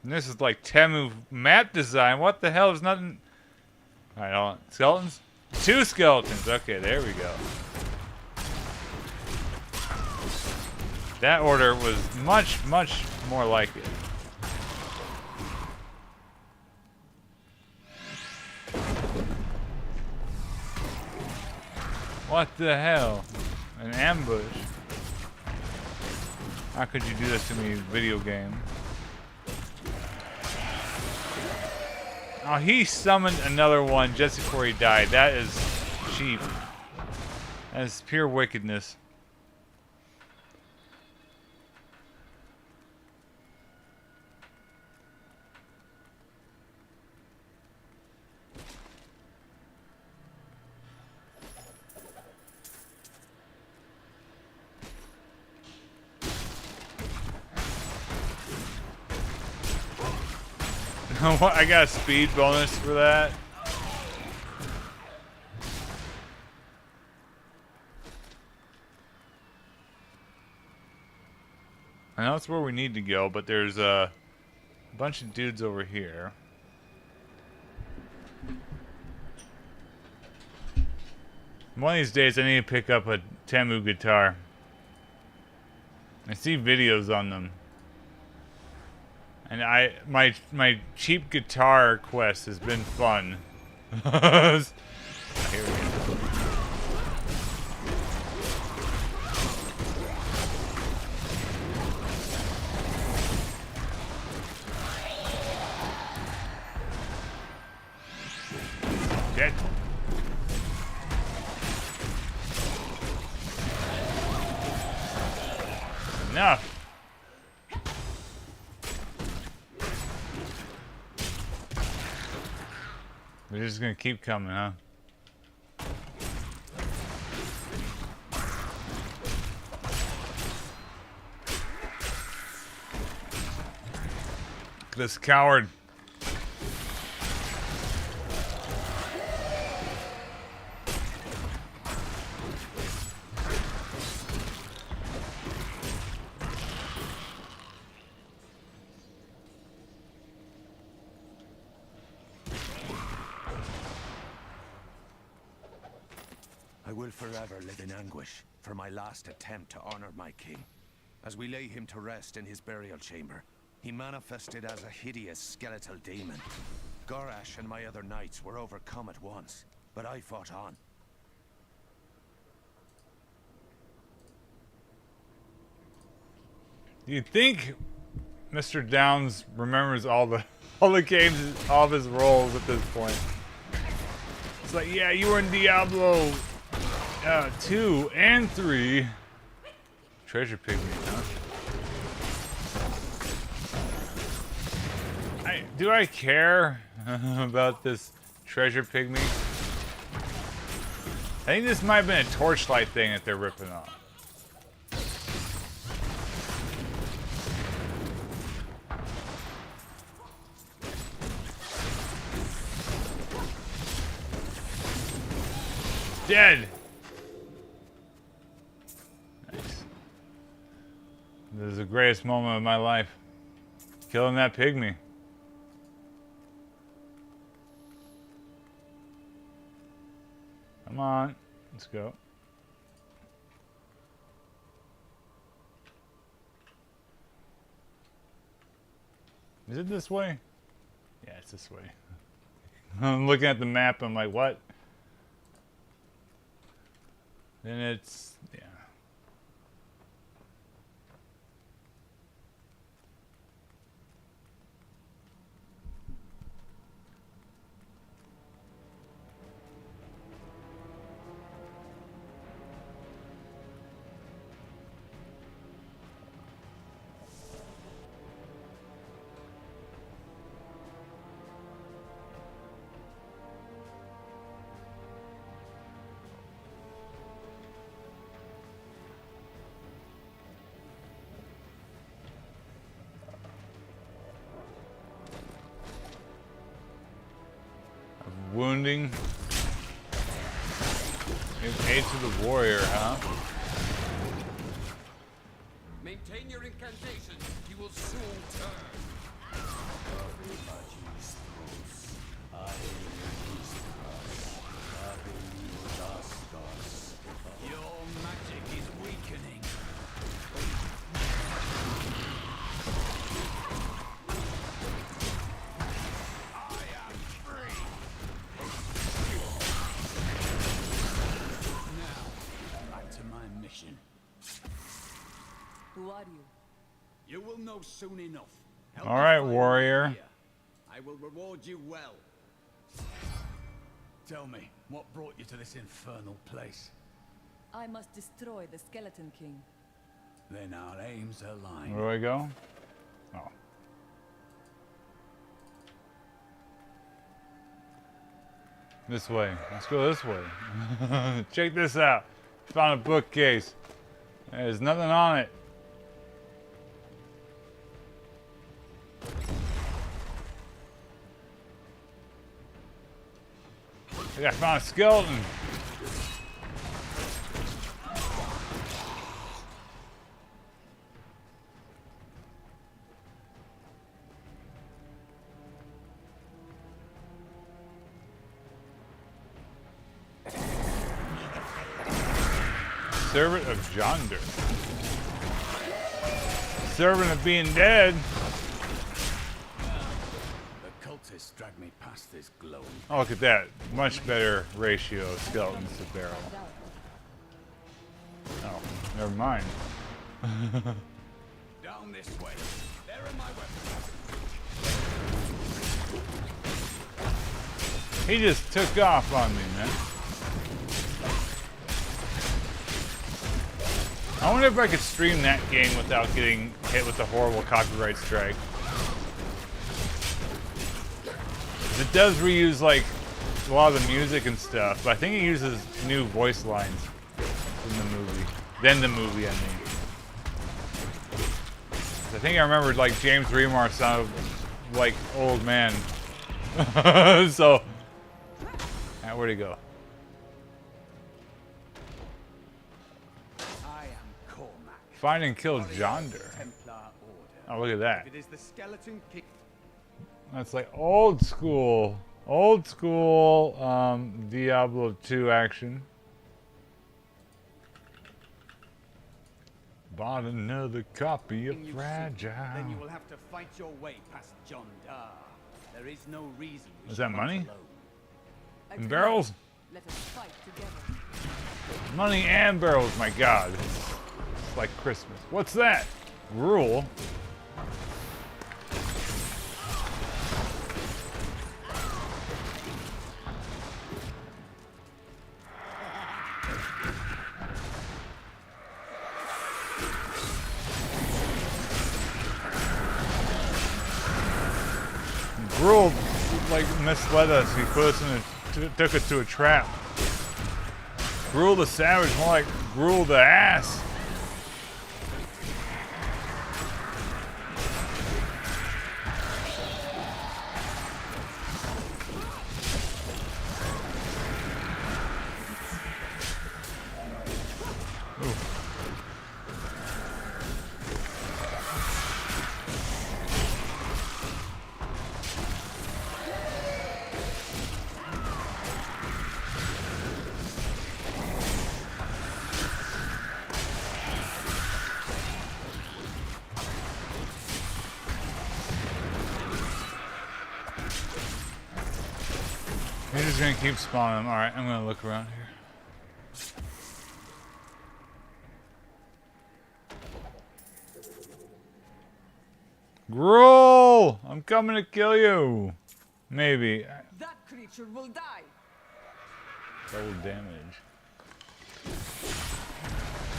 A: And this is like Temu map design. What the hell? There's nothing. Alright, hold on. Skeletons? 2 skeletons. Okay, there we go. That order was much more like it. What the hell? An ambush? How could you do this to me, video game? Oh, he summoned another one just before he died. That is cheap. That is pure wickedness. I got a speed bonus for that. I know that's where we need to go, but there's a bunch of dudes over here. One of these days I need to pick up a Temu guitar. I see videos on them. And my cheap guitar quest has been fun. Here we go. Dead. Enough. We're just gonna keep coming, huh? This coward.
M: will forever live in anguish for my last attempt to honor my king. As we lay him to rest in his burial chamber, he manifested as a hideous skeletal demon. Gorash and my other knights were overcome at once, but I fought on.
A: Do you think Mr. Downs remembers all the games, all of his roles at this point? It's like, yeah, you were in Diablo 2 and 3. Treasure pygmy, huh? Do I care about this treasure pygmy? I think this might have been a torchlight thing that they're ripping off. Dead! Nice. This is the greatest moment of my life. Killing that pygmy. Come on, let's go. Is it this way? Yeah, it's this way. I'm looking at the map, I'm like, what? Then it's, yeah. Wounding. Give aid to the warrior, huh?
F: Maintain your incantations. You will soon turn. Your magic is weakening.
D: Who are you?
F: You will know soon enough.
A: All right, warrior.
F: I will reward you well. Tell me, what brought you to this infernal place?
D: I must destroy the Skeleton King.
F: Then our aims align.
A: Where do I go? Oh. This way. Let's go this way. Check this out. Found a bookcase. There's nothing on it. I think I found a skeleton. Servant of Yonder. Servant of being dead.
F: The cultists dragged me past this glowing.
A: Oh, look at that. Much better ratio of skeletons to barrel. Oh, never mind.
F: Down this way. There are my weapons.
A: He just took off on me, man. I wonder if I could stream that game without getting hit with a horrible copyright strike. It does reuse like a lot of the music and stuff, but I think it uses new voice lines in the movie. Then the movie, I mean. I think I remembered like James Remar sounded like old man. So, where'd he go? Find and kill Yonder. Oh, look at that.
F: It is the Skeleton King.
A: That's like old school Diablo 2 action. Bought another copy of
F: You
A: Fragile.
F: Then you will have to fight your way past John Dar. There is no reason we
A: Is
F: should
A: that
F: hunt
A: money?
F: alone.
A: And barrels?
D: Let us fight together.
A: Money and barrels, my god. It's like Christmas. What's that? Gruel? Gruel, like, misled us. He put us in a, took us to a trap. Gruel the Savage, more like Gruel the Ass. He's just gonna keep spawning them. Alright, I'm gonna look around here. Gruel! I'm coming to kill you! Maybe.
D: That creature will die.
A: Double damage.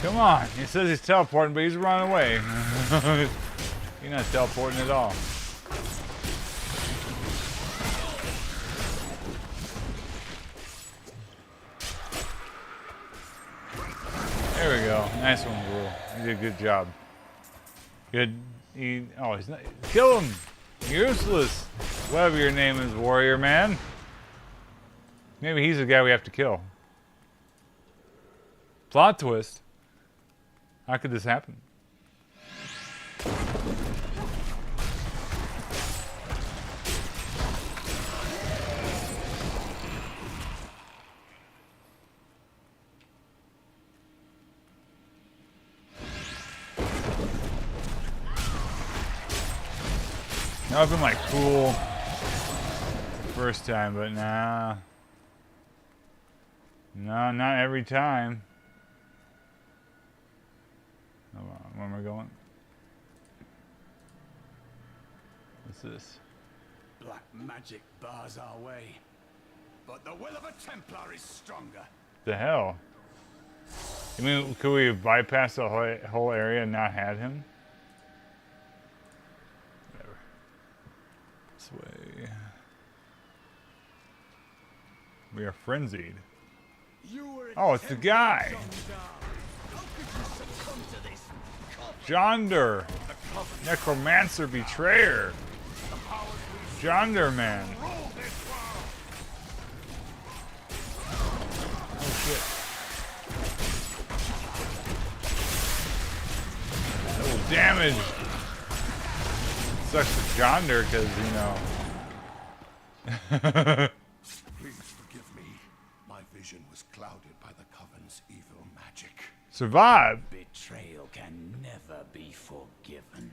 A: Come on! He says he's teleporting, but he's running away. He's not teleporting at all. There we go. Nice one, Gruel. You did a good job. Good. Oh, he's not. Kill him! Useless! Whatever your name is, warrior man. Maybe he's the guy we have to kill. Plot twist. How could this happen? That would have been like cool the first time, but nah. No, not every time. Hold on, where am I going? What's this?
F: Black magic bars our way, but the will of a Templar is stronger.
A: The hell? I mean, could we have bypassed the whole area and not had him? Whatever. This way. We are frenzied. Oh, it's the guy! Jonder! Necromancer Betrayer! Jonder man! Oh shit. Oh, damage! Sucks for Jonder because, you know.
C: Please forgive me. My vision was clouded by the Coven's evil magic.
A: Survive!
F: Betrayal can never be forgiven.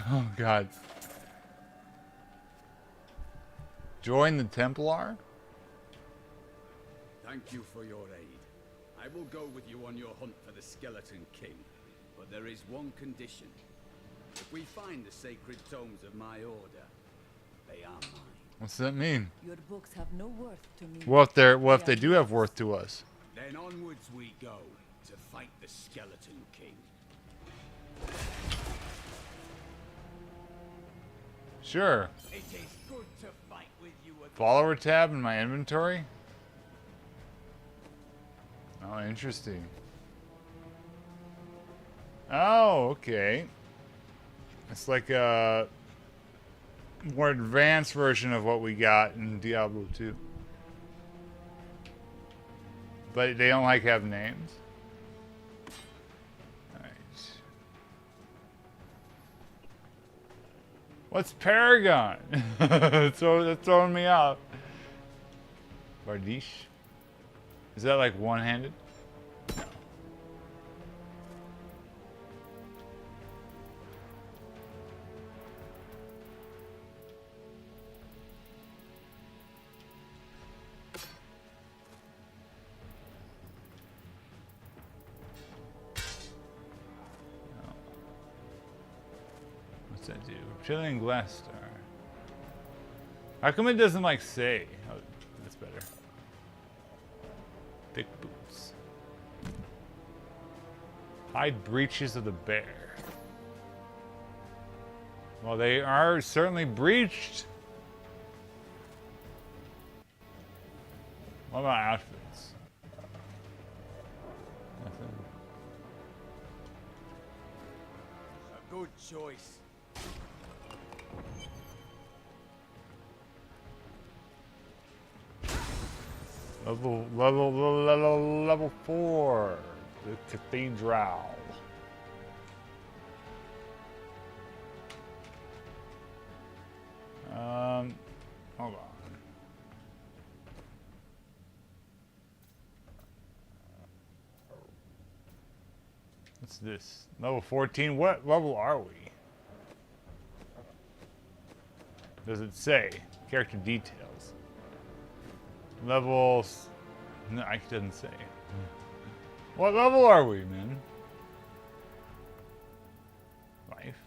A: Oh god. Join the Templar?
N: Thank you for your aid. I will go with you on your hunt for the Skeleton King. But there is one condition. If we find the sacred tomes of my order, they are mine.
A: What's that mean?
D: Your books have no worth to me.
A: What if they do have worth to us?
F: Then onwards we go to fight the Skeleton King.
A: Sure.
F: It is good to fight with you again.
A: Follower tab in my inventory? Oh, interesting. Oh, okay. It's like a more advanced version of what we got in Diablo 2. But they don't like have names. Alright. What's Paragon? That's throwing me off. Bardiche? Is that like one-handed? No. What's that do? Trillion glass star. How come it doesn't like say? Oh, that's better. Thick boots. Hide breaches of the bear. Well, they are certainly breached. What about outfits? Nothing.
E: A good choice.
A: Level 4. The cathedral. Hold on. What's this? Level 14? What level are we? Does it say? Character details. Levels. No, it doesn't say. What level are we, man? Life.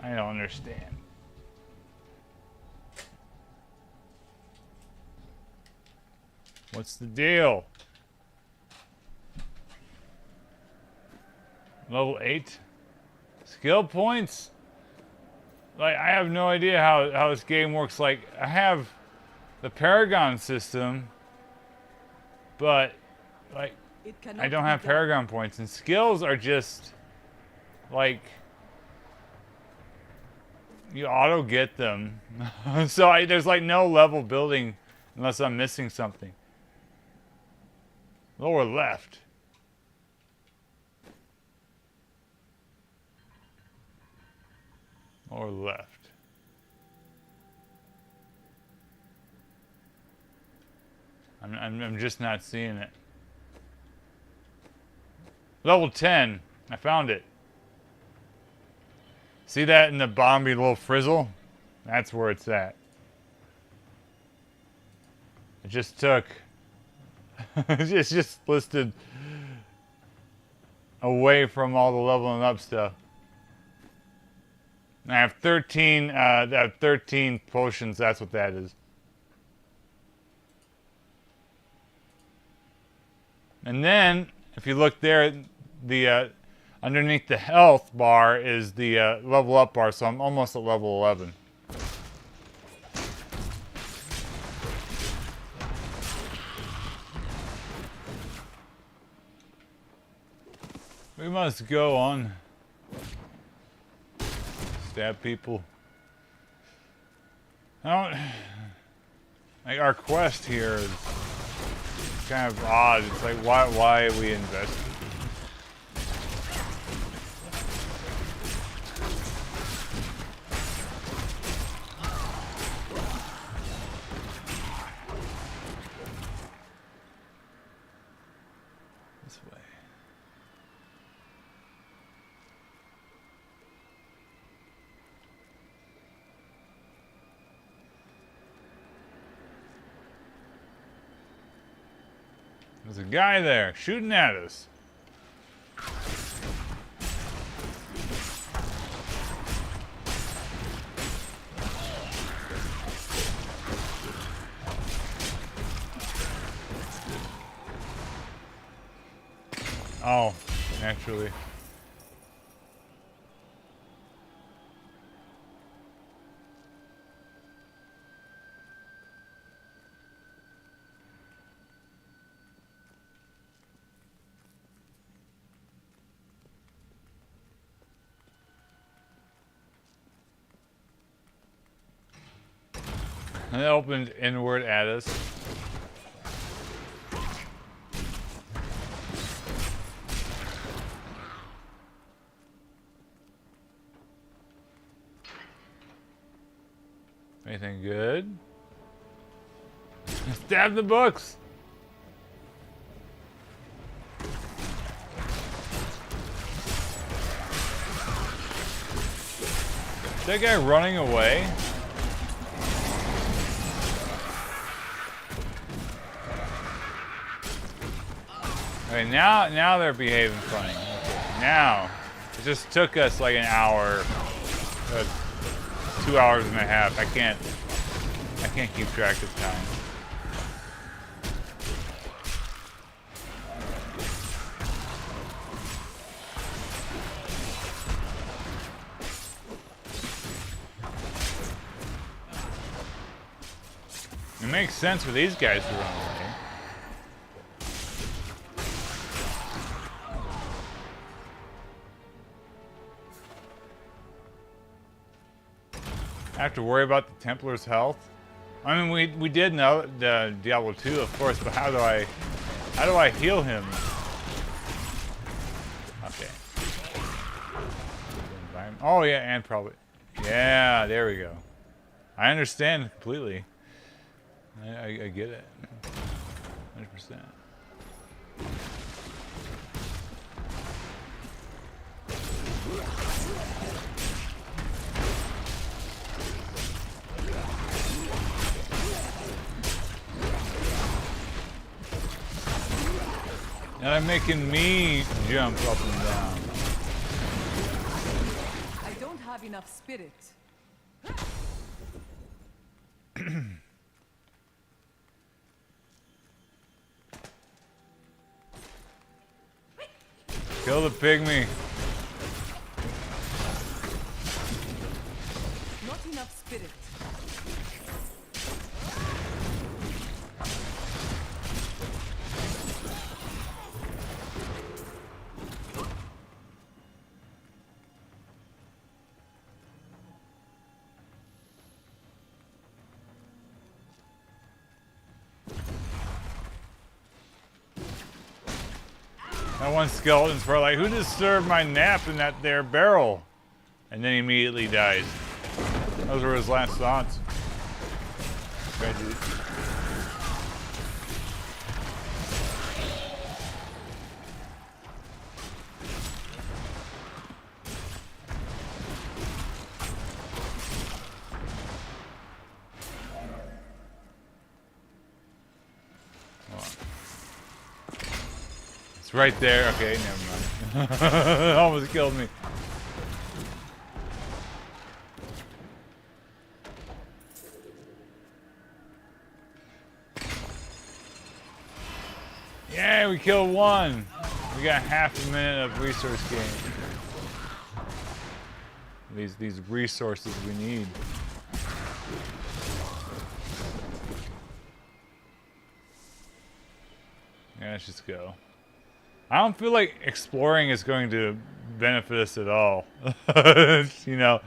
A: I don't understand. What's the deal? Level 8? Skill points? Like, I have no idea how this game works. Like, I have the Paragon system, but, like, I don't have Paragon points. And skills are just, like, you auto get them. So there's, like, no level building unless I'm missing something. Lower left. Lower left. I'm just not seeing it. Level 10. I found it. See that in the bottom little frizzle? That's where it's at. It just took... it's just listed away from all the leveling up stuff. I have 13. I have 13 potions. That's what that is. And then, if you look there, the underneath the health bar is the level up bar. So I'm almost at level 11. We must go on. Stab people. I don't... Like, our quest here is kind of odd. It's like, why we invested? This way. There's a guy there shooting at us. Oh, naturally. And it opened inward at us. Anything good? Stab the books! Is that guy running away? Okay, now they're behaving funny. Okay, now it just took us like an hour, 2 hours and a half. I can't keep track of time. It makes sense for these guys to run away. I have to worry about the Templar's health. I mean, we did know the Diablo 2, of course, but how do I heal him? Okay. Oh yeah, and probably. Yeah, there we go. I understand completely. I get it. 100%. Now they're making me jump up and down.
D: I don't have enough spirit.
A: Kill the pygmy.
D: Not enough spirit.
A: That one skeleton's probably like, who just served my nap in that there barrel? And then he immediately dies. Those were his last thoughts. Okay, dude. Right there. Okay, never mind. Almost killed me. Yeah, we killed one. We got half a minute of resource gain. These resources we need. Yeah, let's just go. I don't feel like exploring is going to benefit us at all. You know.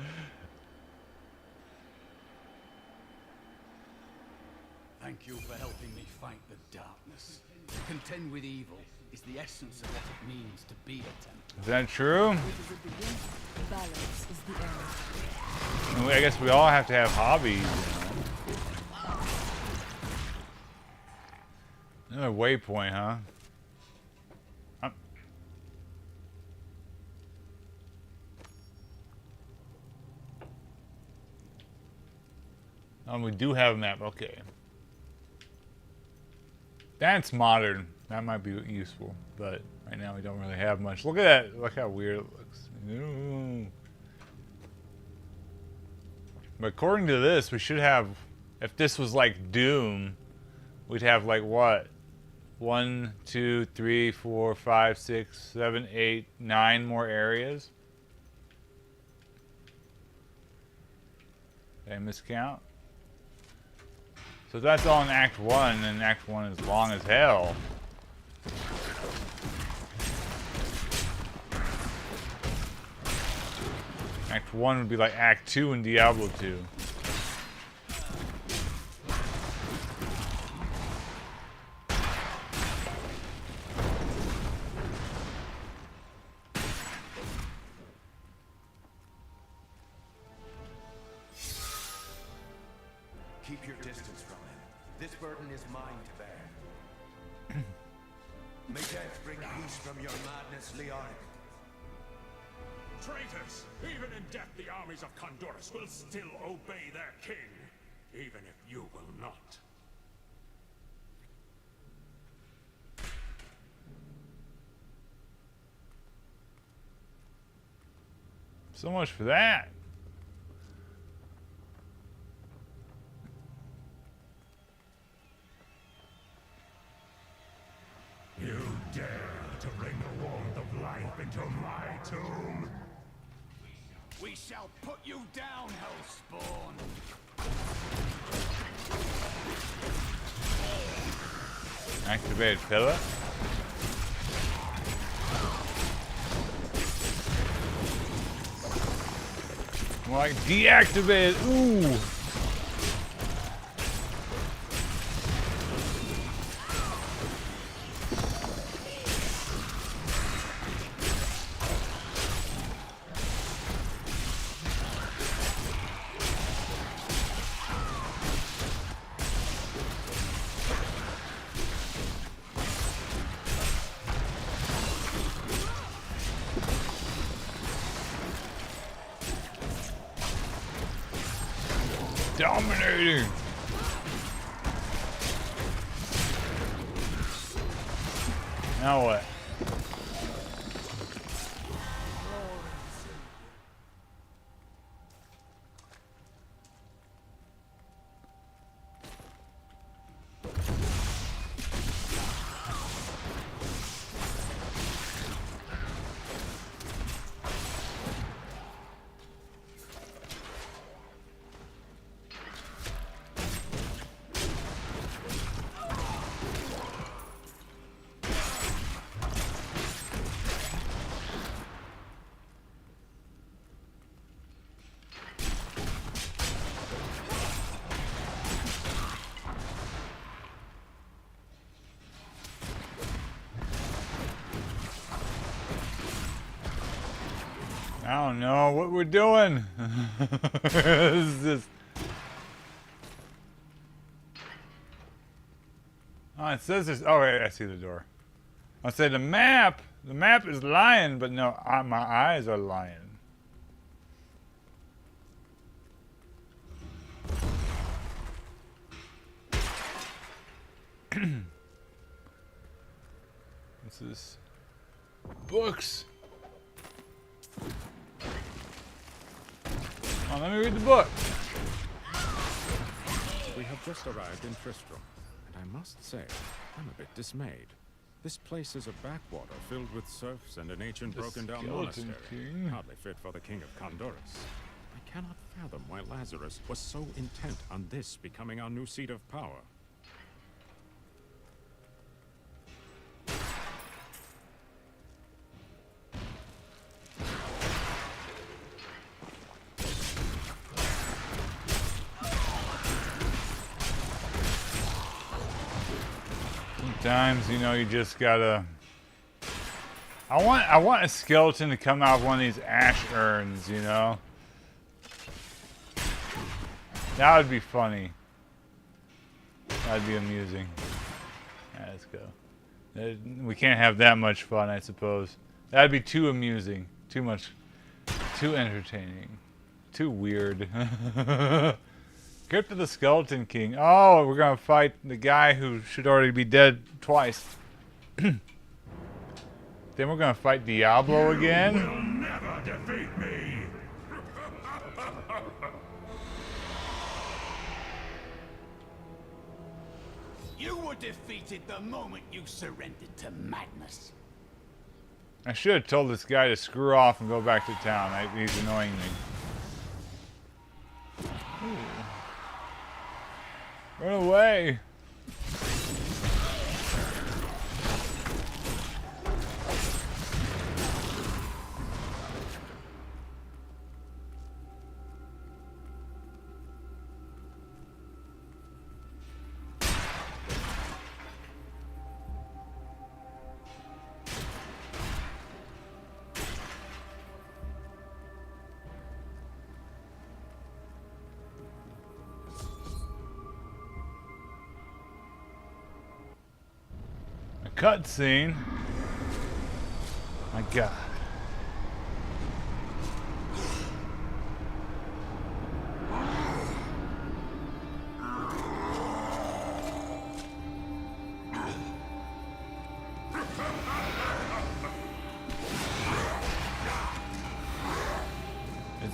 F: Thank you for helping me fight the darkness. To contend with evil is the essence of what it means to be a Templar.
A: Is that true?
D: Balance is the end.
A: I guess we all have to have hobbies, you know. Another waypoint, huh? We do have a map, okay. That's modern. That might be useful, but right now we don't really have much. Look at that. Look how weird it looks. Ooh. But according to this, we should have, if this was like Doom, we'd have like what? 1, 2, 3, 4, 5, 6, 7, 8, 9 more areas. Did I miscount? So that's all in Act 1, and Act 1 is long as hell. Act 1 would be like Act 2 in Diablo 2.
M: Keep your distance from him. This burden is mine to bear. May death bring peace from your madness, Leoric.
L: Traitors! Even in death, the armies of Condorus will still obey their king, even if you will not.
A: So much for that.
L: You dare to bring the warmth of life into my tomb?
F: We shall put you down, Hellspawn!
A: Activate pillar. More like deactivate. Ooh. Dominating. Now what? I don't know what we're doing. This is just... Oh, it says this. Oh, wait, I see the door. I said the map. The map is lying, but no, my eyes are lying. What's this? Books. Oh, let me read the book.
O: We have just arrived in Tristram, and I must say, I'm a bit dismayed. This place is a backwater filled with serfs and an ancient broken-down monastery, hardly fit for the king of Condorus. I cannot fathom why Lazarus was so intent on this becoming our new seat of power.
A: Sometimes, you know, you just gotta... I want a skeleton to come out of one of these ash urns, you know? That would be funny. That'd be amusing. Yeah, let's go. We can't have that much fun, I suppose. That'd be too amusing. Too much. Too entertaining. Too weird. Crypt of the Skeleton King. Oh, we're gonna fight the guy who should already be dead twice. Then we're gonna fight Diablo again.
L: You will never defeat me.
F: You were defeated the moment you surrendered to madness.
A: I should have told this guy to screw off and go back to town. He's annoying me. Ooh. Run away! Cutscene. My God.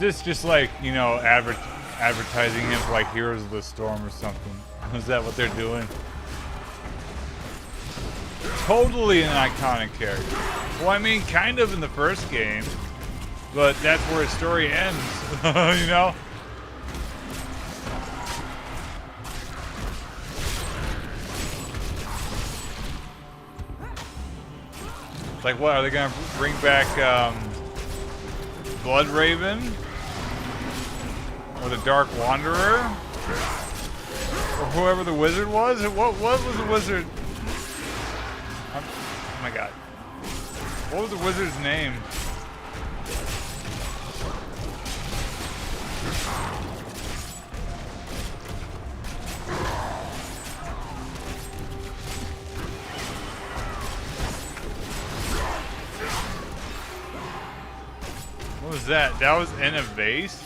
A: this just like, you know, advertising him for like Heroes of the Storm or something? Is that what they're doing? Totally an iconic character. Well, I mean, kind of in the first game, but that's where his story ends, you know? Like, what, are they gonna bring back, Blood Raven? Or the Dark Wanderer? Or whoever the wizard was? What was the wizard? Oh my god. What was the wizard's name? What was that? That was in a vase?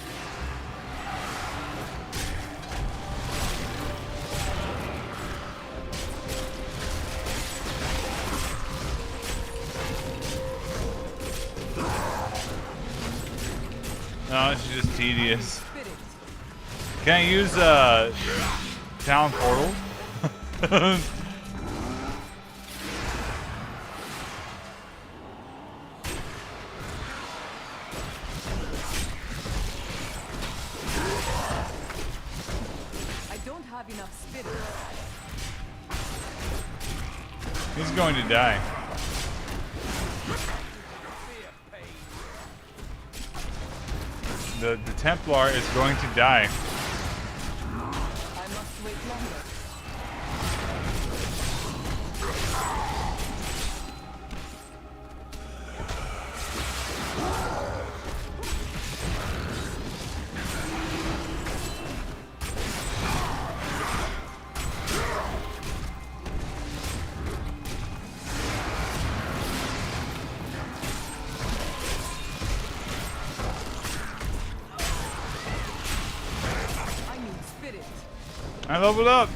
A: No, it's just tedious. Can I use town portal?
D: I don't have enough spirit.
A: He's going to die. The Templar is going to die.
D: I must wait longer.
A: I leveled up.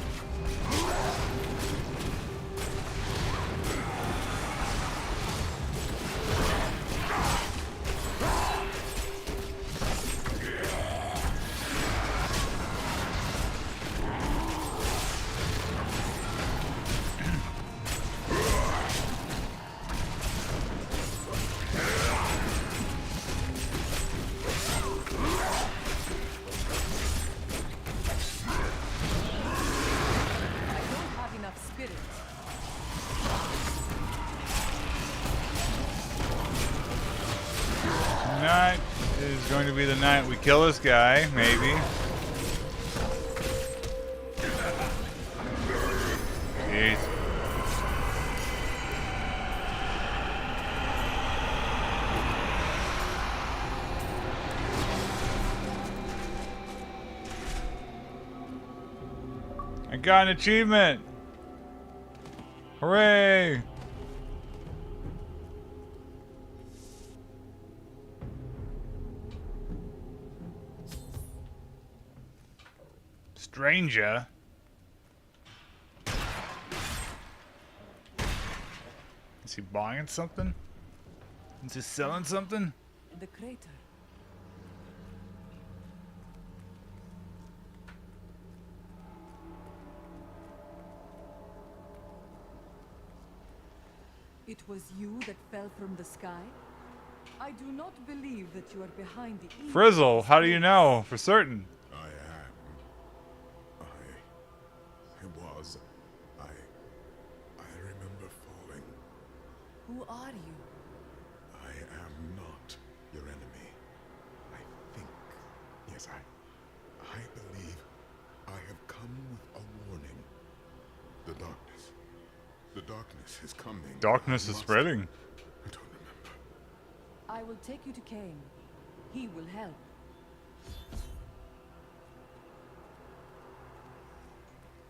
A: Tonight is going to be the night we kill this guy, maybe. Jeez. I got an achievement! Hooray! Stranger? Is he buying something? Is he selling something?
D: The crater. It was you that fell from the sky? I do not believe that you are behind the evil.
A: Frizzle, how do you know for certain?
P: I remember falling.
D: Who are you?
P: I am not your enemy. I think, yes, I believe I have come with a warning. The darkness is coming.
A: Darkness is spreading.
P: I don't remember.
D: I will take you to Cain. He will help.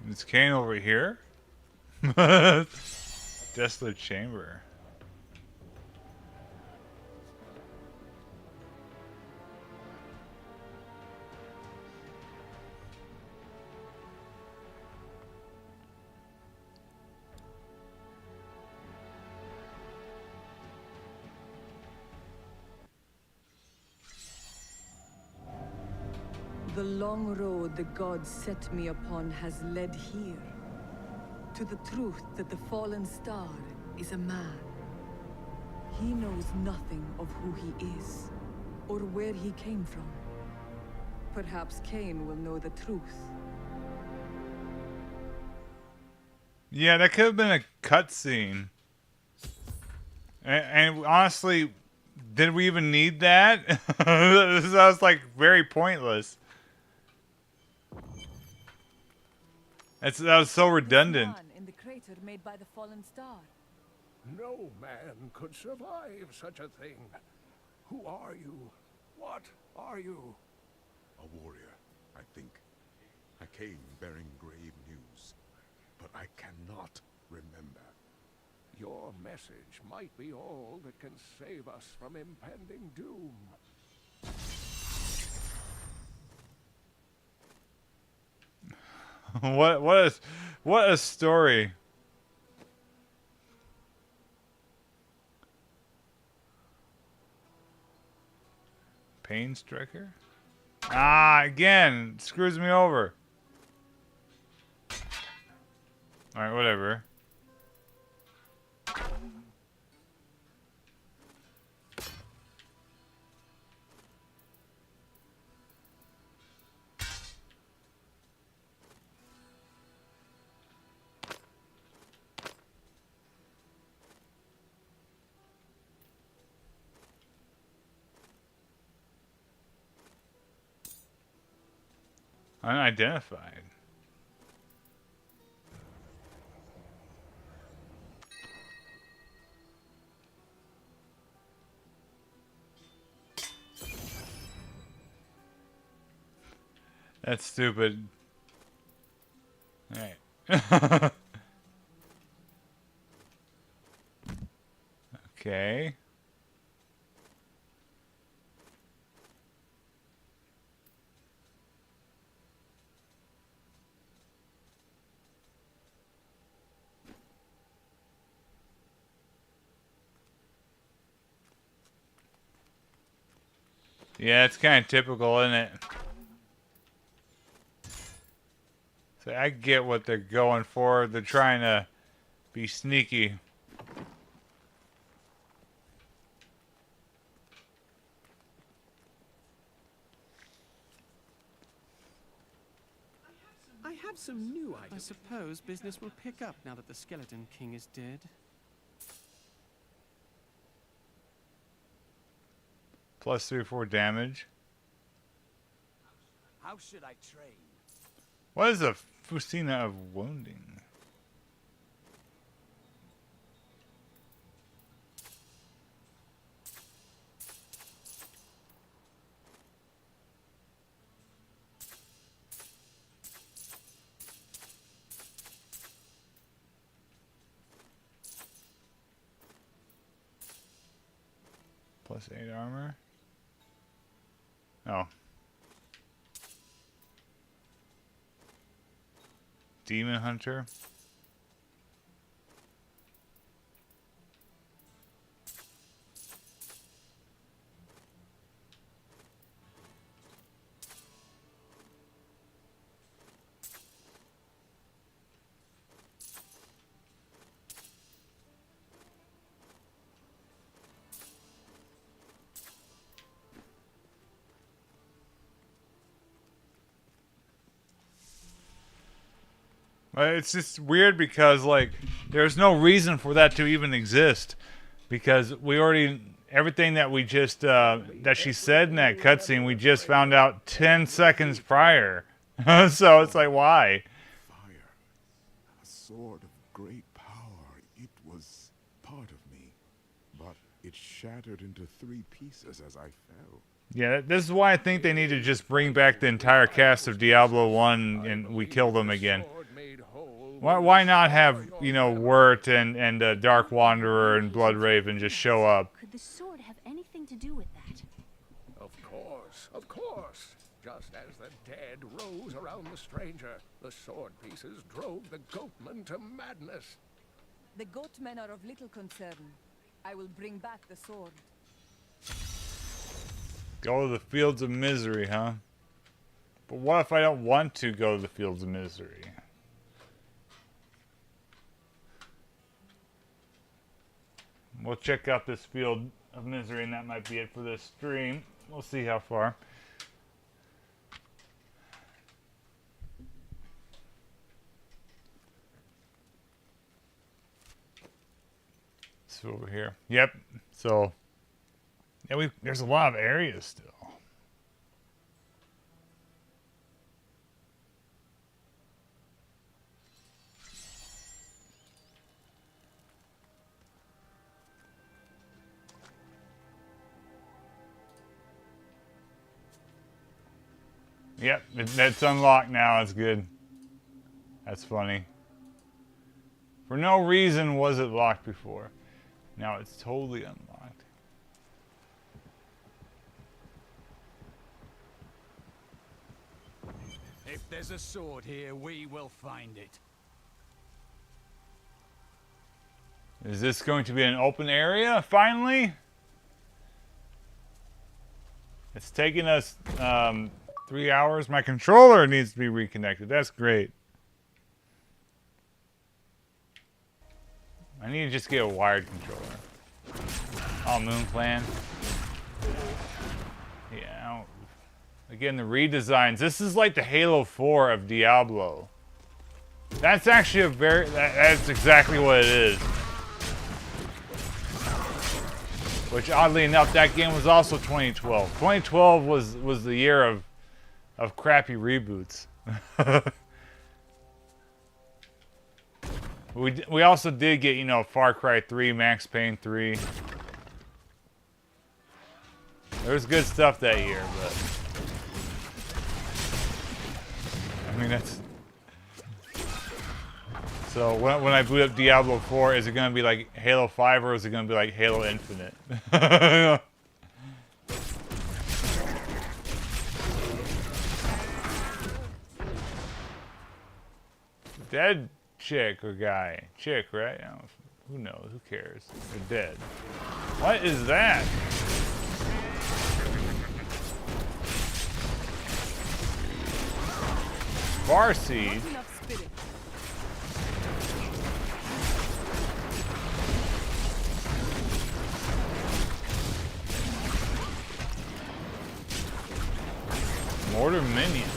A: Is Cain over here? Desolate chamber.
D: The long road the gods set me upon has led here. To the truth that the fallen star is a man. He knows nothing of who he is, or where he came from. Perhaps Cain will know the truth.
A: Yeah, that could have been a cutscene. And honestly, did we even need that? That was like very pointless. That was so redundant.
D: Man in the crater made by the fallen star.
C: No man could survive such a thing. Who are you? What are you?
P: A warrior, I think. I came bearing grave news, but I cannot remember.
C: Your message might be all that can save us from impending doom.
A: What a story. Pain Striker? Ah, again, screws me over. Alright, whatever. Unidentified. That's stupid. Alright. Okay. Yeah, it's kind of typical, isn't it? So I get what they're going for. They're trying to be sneaky.
G: I have some new items. I suppose business will pick up now that the Skeleton King is dead.
A: Plus 3 or 4 damage.
E: How should I train?
A: What is a Fusina of wounding? Plus 8 armor. Oh. Demon Hunter. It's just weird because, like, there's no reason for that to even exist. Because we already, everything that we just, that she said in that cutscene, we just found out 10 seconds prior. So it's like, why?
P: Fire. A sword of great power. It was part of me. But it shattered into 3 pieces as I fell.
A: Yeah, this is why I think they need to just bring back the entire cast of Diablo 1 and we kill them again. Why not have, you know, Wirt and Dark Wanderer and Bloodraven just show up?
B: Could the sword have anything to do with that?
C: Of course, of course. Just as the dead rose around the stranger, the sword pieces drove the goatmen to madness.
D: The goatmen are of little concern. I will bring back the sword.
A: Go to the fields of misery, huh? But what if I don't want to go to the Fields of Misery? We'll check out this Field of Misery, and that might be it for this stream. We'll see how far. So over here. Yep. So yeah, there's a lot of areas still. Yep, that's unlocked now. It's good. That's funny. For no reason was it locked before. Now it's totally unlocked.
F: If there's a sword here, we will find it.
A: Is this going to be an open area, finally? It's taking us 3 hours. My controller needs to be reconnected. That's great. I need to just get a wired controller. Oh, Moon Plan. Yeah. Again, the redesigns. This is like the Halo 4 of Diablo. That's actually that's exactly what it is. Which, oddly enough, that game was also 2012. 2012 was the year of crappy reboots. We also did get, you know, Far Cry 3, Max Payne 3. There was good stuff that year, but I mean, that's... So when I boot up Diablo 4, is it going to be like Halo 5 or is it going to be like Halo Infinite? Dead chick or guy? Chick, right? I don't, who knows? Who cares? They're dead. What is that? Bar seed? Mortar minion.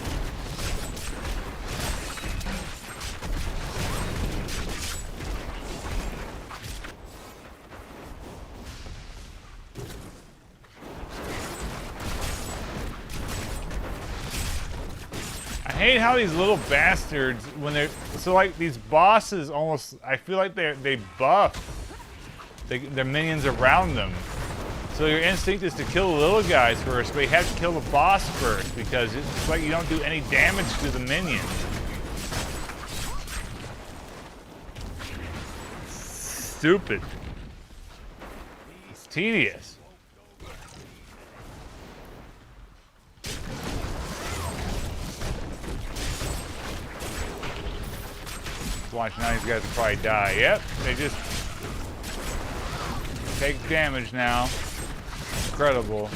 A: I hate how these little bastards, when they're so like these bosses, almost I feel like they buff their minions around them. So your instinct is to kill the little guys first, but you have to kill the boss first because it's like you don't do any damage to the minions. Stupid. It's tedious. Watch, now these guys will probably die. Yep, they just take damage now. Incredible.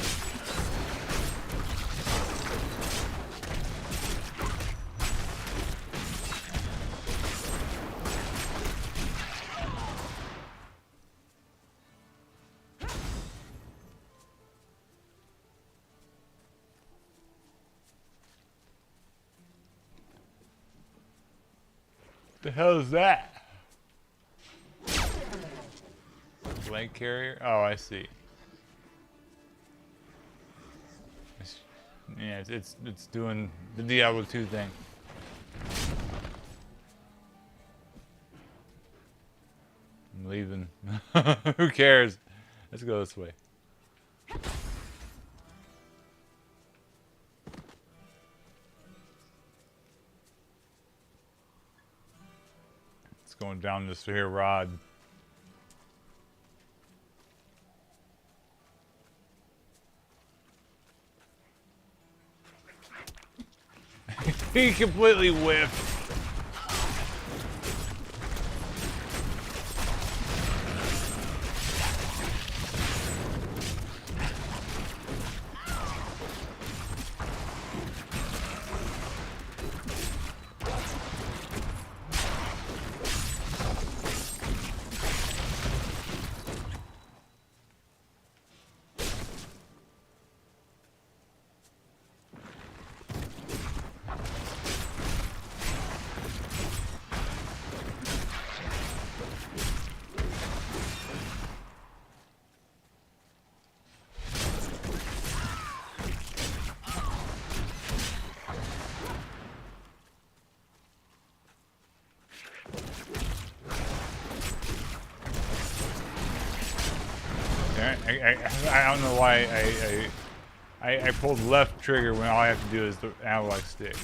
A: What the hell is that? Blank carrier? Oh, I see. Yeah, it's doing the Diablo 2 thing. I'm leaving. Who cares? Let's go this way. It's going down this here rod. He completely whiffed. I don't know why I pulled left trigger when all I have to do is the analog stick.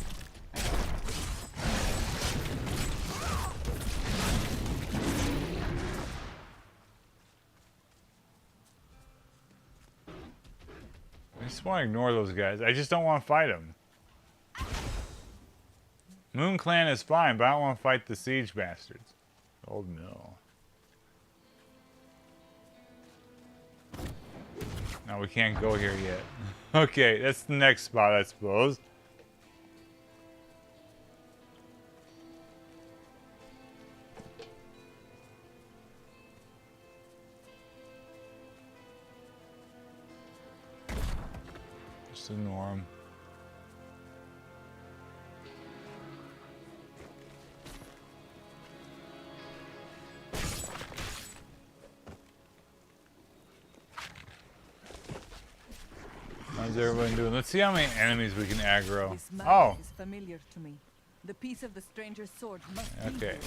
A: I just want to ignore those guys. I just don't want to fight them. Moon Clan is fine, but I don't want to fight the siege bastards. Old mill. No, we can't go here yet. Okay, that's the next spot, I suppose. Just ignore him. How's everyone doing? Let's see how many enemies we can aggro.
D: This man
A: Oh!
D: is familiar to me. The piece of the stranger's sword must be
A: Okay.
D: here.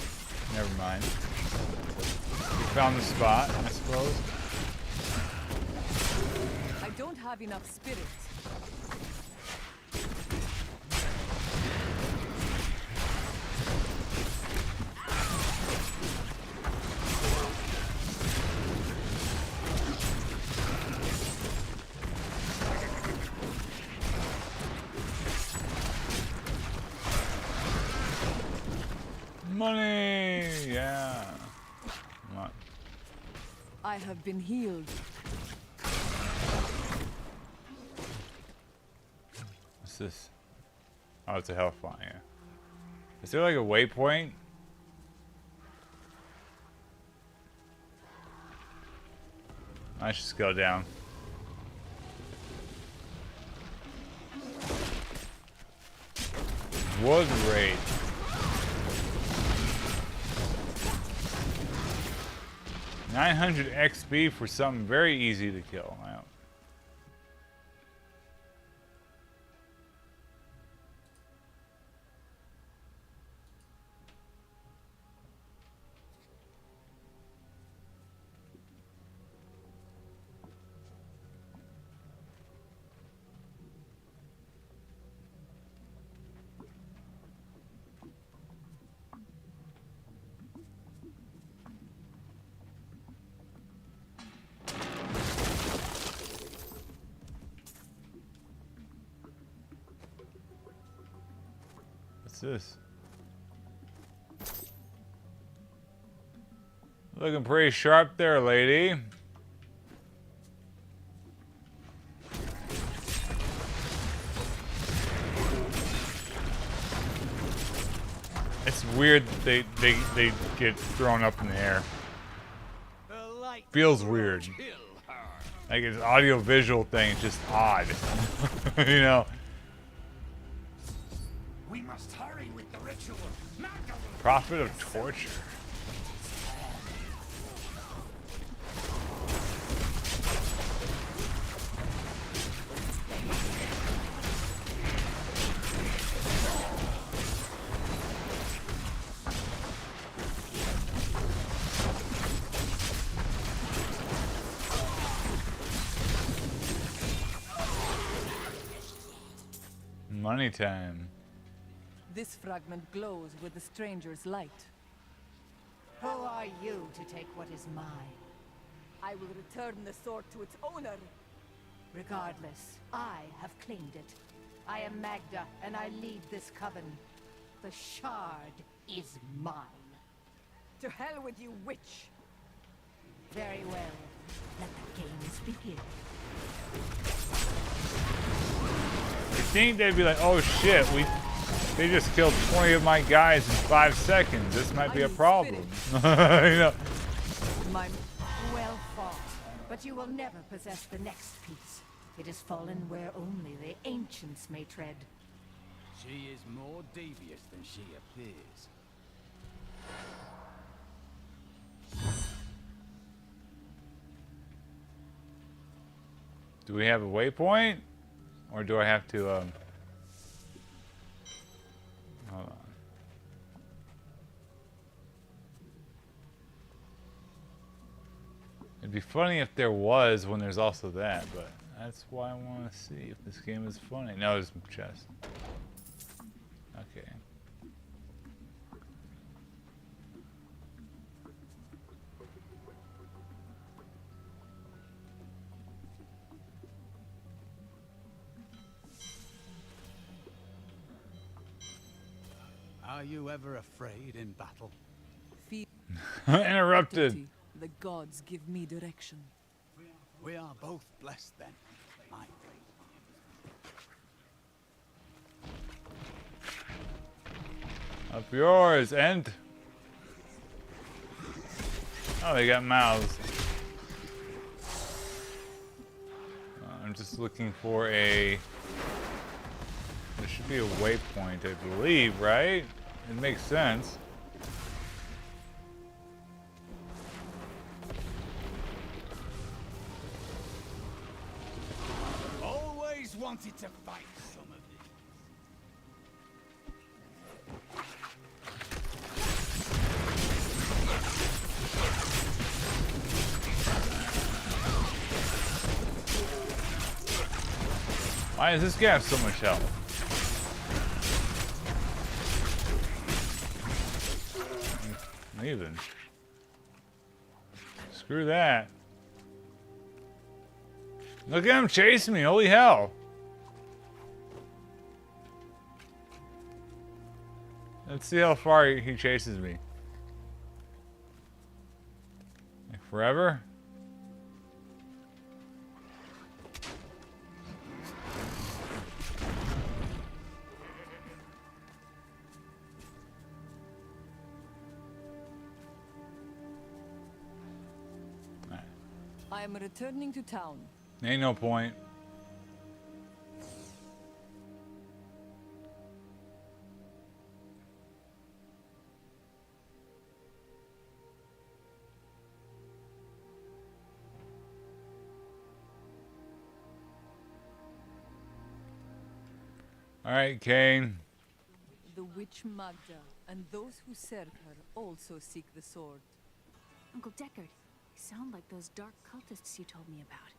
A: Never mind. We found the spot, I suppose.
D: I don't have enough spirits.
A: Money! Yeah. Come on.
D: I have been healed.
A: What's this? Oh, it's a hellfire. Yeah. Is there like a waypoint? I should just go down. Wood raid. 900 XP for something very easy to kill. Wow. What's this? Looking pretty sharp there, lady. It's weird that they get thrown up in the air. Feels weird. Like it's audio visual thing, it's just odd. You know?
E: We must hurry with the ritual.
A: Prophet of torture. Money time.
D: This fragment glows with the stranger's light.
K: Who are you to take what is mine?
D: I will return the sword to its owner.
K: Regardless, I have claimed it. I am Magda, and I lead this coven. The shard is mine.
D: To hell with you, witch!
K: Very well. Let the games begin.
A: You think they'd be like, oh shit, they just killed 20 of my guys in 5 seconds. This might be a problem. You know?
K: Well fought, but you will never possess the next piece. It has fallen where only the ancients may tread.
F: She is more devious than she appears.
A: Do we have a waypoint? Or do I have to, hold on. It'd be funny if there was when there's also that, but that's why I want to see if this game is funny. No, it's chess. Okay.
F: Are you ever afraid in battle?
A: Interrupted.
D: The gods give me direction.
F: We are both blessed then, my
A: Up yours, and oh, they got mouths. I'm just looking for a. There should be a waypoint, I believe, right? It makes sense.
F: Always wanted to fight some of these.
A: Why does this guy have so much health? Even. Screw that. Look at him chasing me, holy hell. Let's see how far he chases me. Like forever?
D: I am returning to town.
A: Ain't no point. All right, Kane.
D: The witch Magda and those who serve her also seek the sword.
B: Uncle Deckard, you sound like those dark cultists you told me about.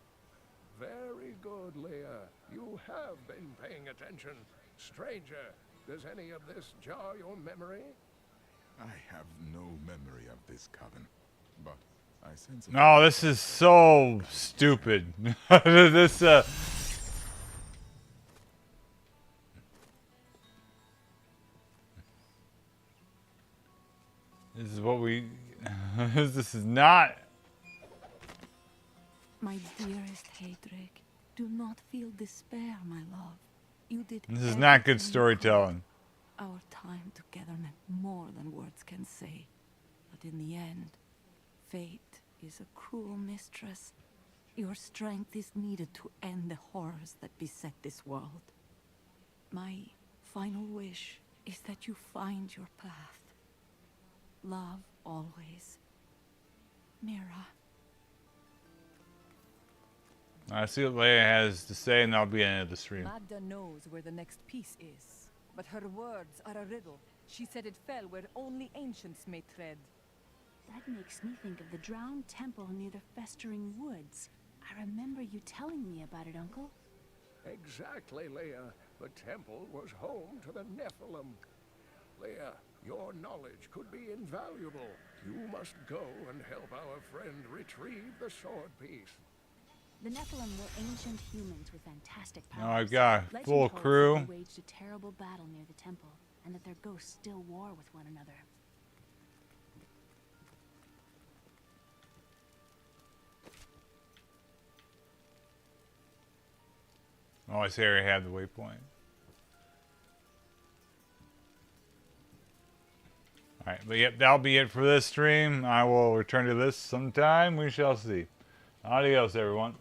C: Very good, Leah. You have been paying attention. Stranger, does any of this jar your memory?
P: I have no memory of this coven, but I sense.
A: Oh, this is so stupid. This This is what we. This is not.
B: My dearest Heydrich, do not feel despair, my love. You did.
A: This is not good storytelling.
B: Our time together meant more than words can say. But in the end, fate is a cruel mistress. Your strength is needed to end the horrors that beset this world. My final wish is that you find your path. Love always. Mira.
A: I see what Leia has to say, and that'll be the end of the stream.
D: Magda knows where the next piece is, but her words are a riddle. She said it fell where only ancients may tread.
B: That makes me think of the drowned temple near the festering woods. I remember you telling me about it, Uncle.
C: Exactly, Leah. The temple was home to the Nephilim. Leah, your knowledge could be invaluable. You must go and help our friend retrieve the sword piece.
B: The Nephilim were ancient humans with fantastic powers.
A: Now I've got a
B: Legend
A: full
B: holds that
A: crew.
B: they waged a terrible battle near the temple, and that their ghosts still war with one another.
A: Oh, I see I already have the waypoint. Alright, but yep, that'll be it for this stream. I will return to this sometime. We shall see. Adios, everyone.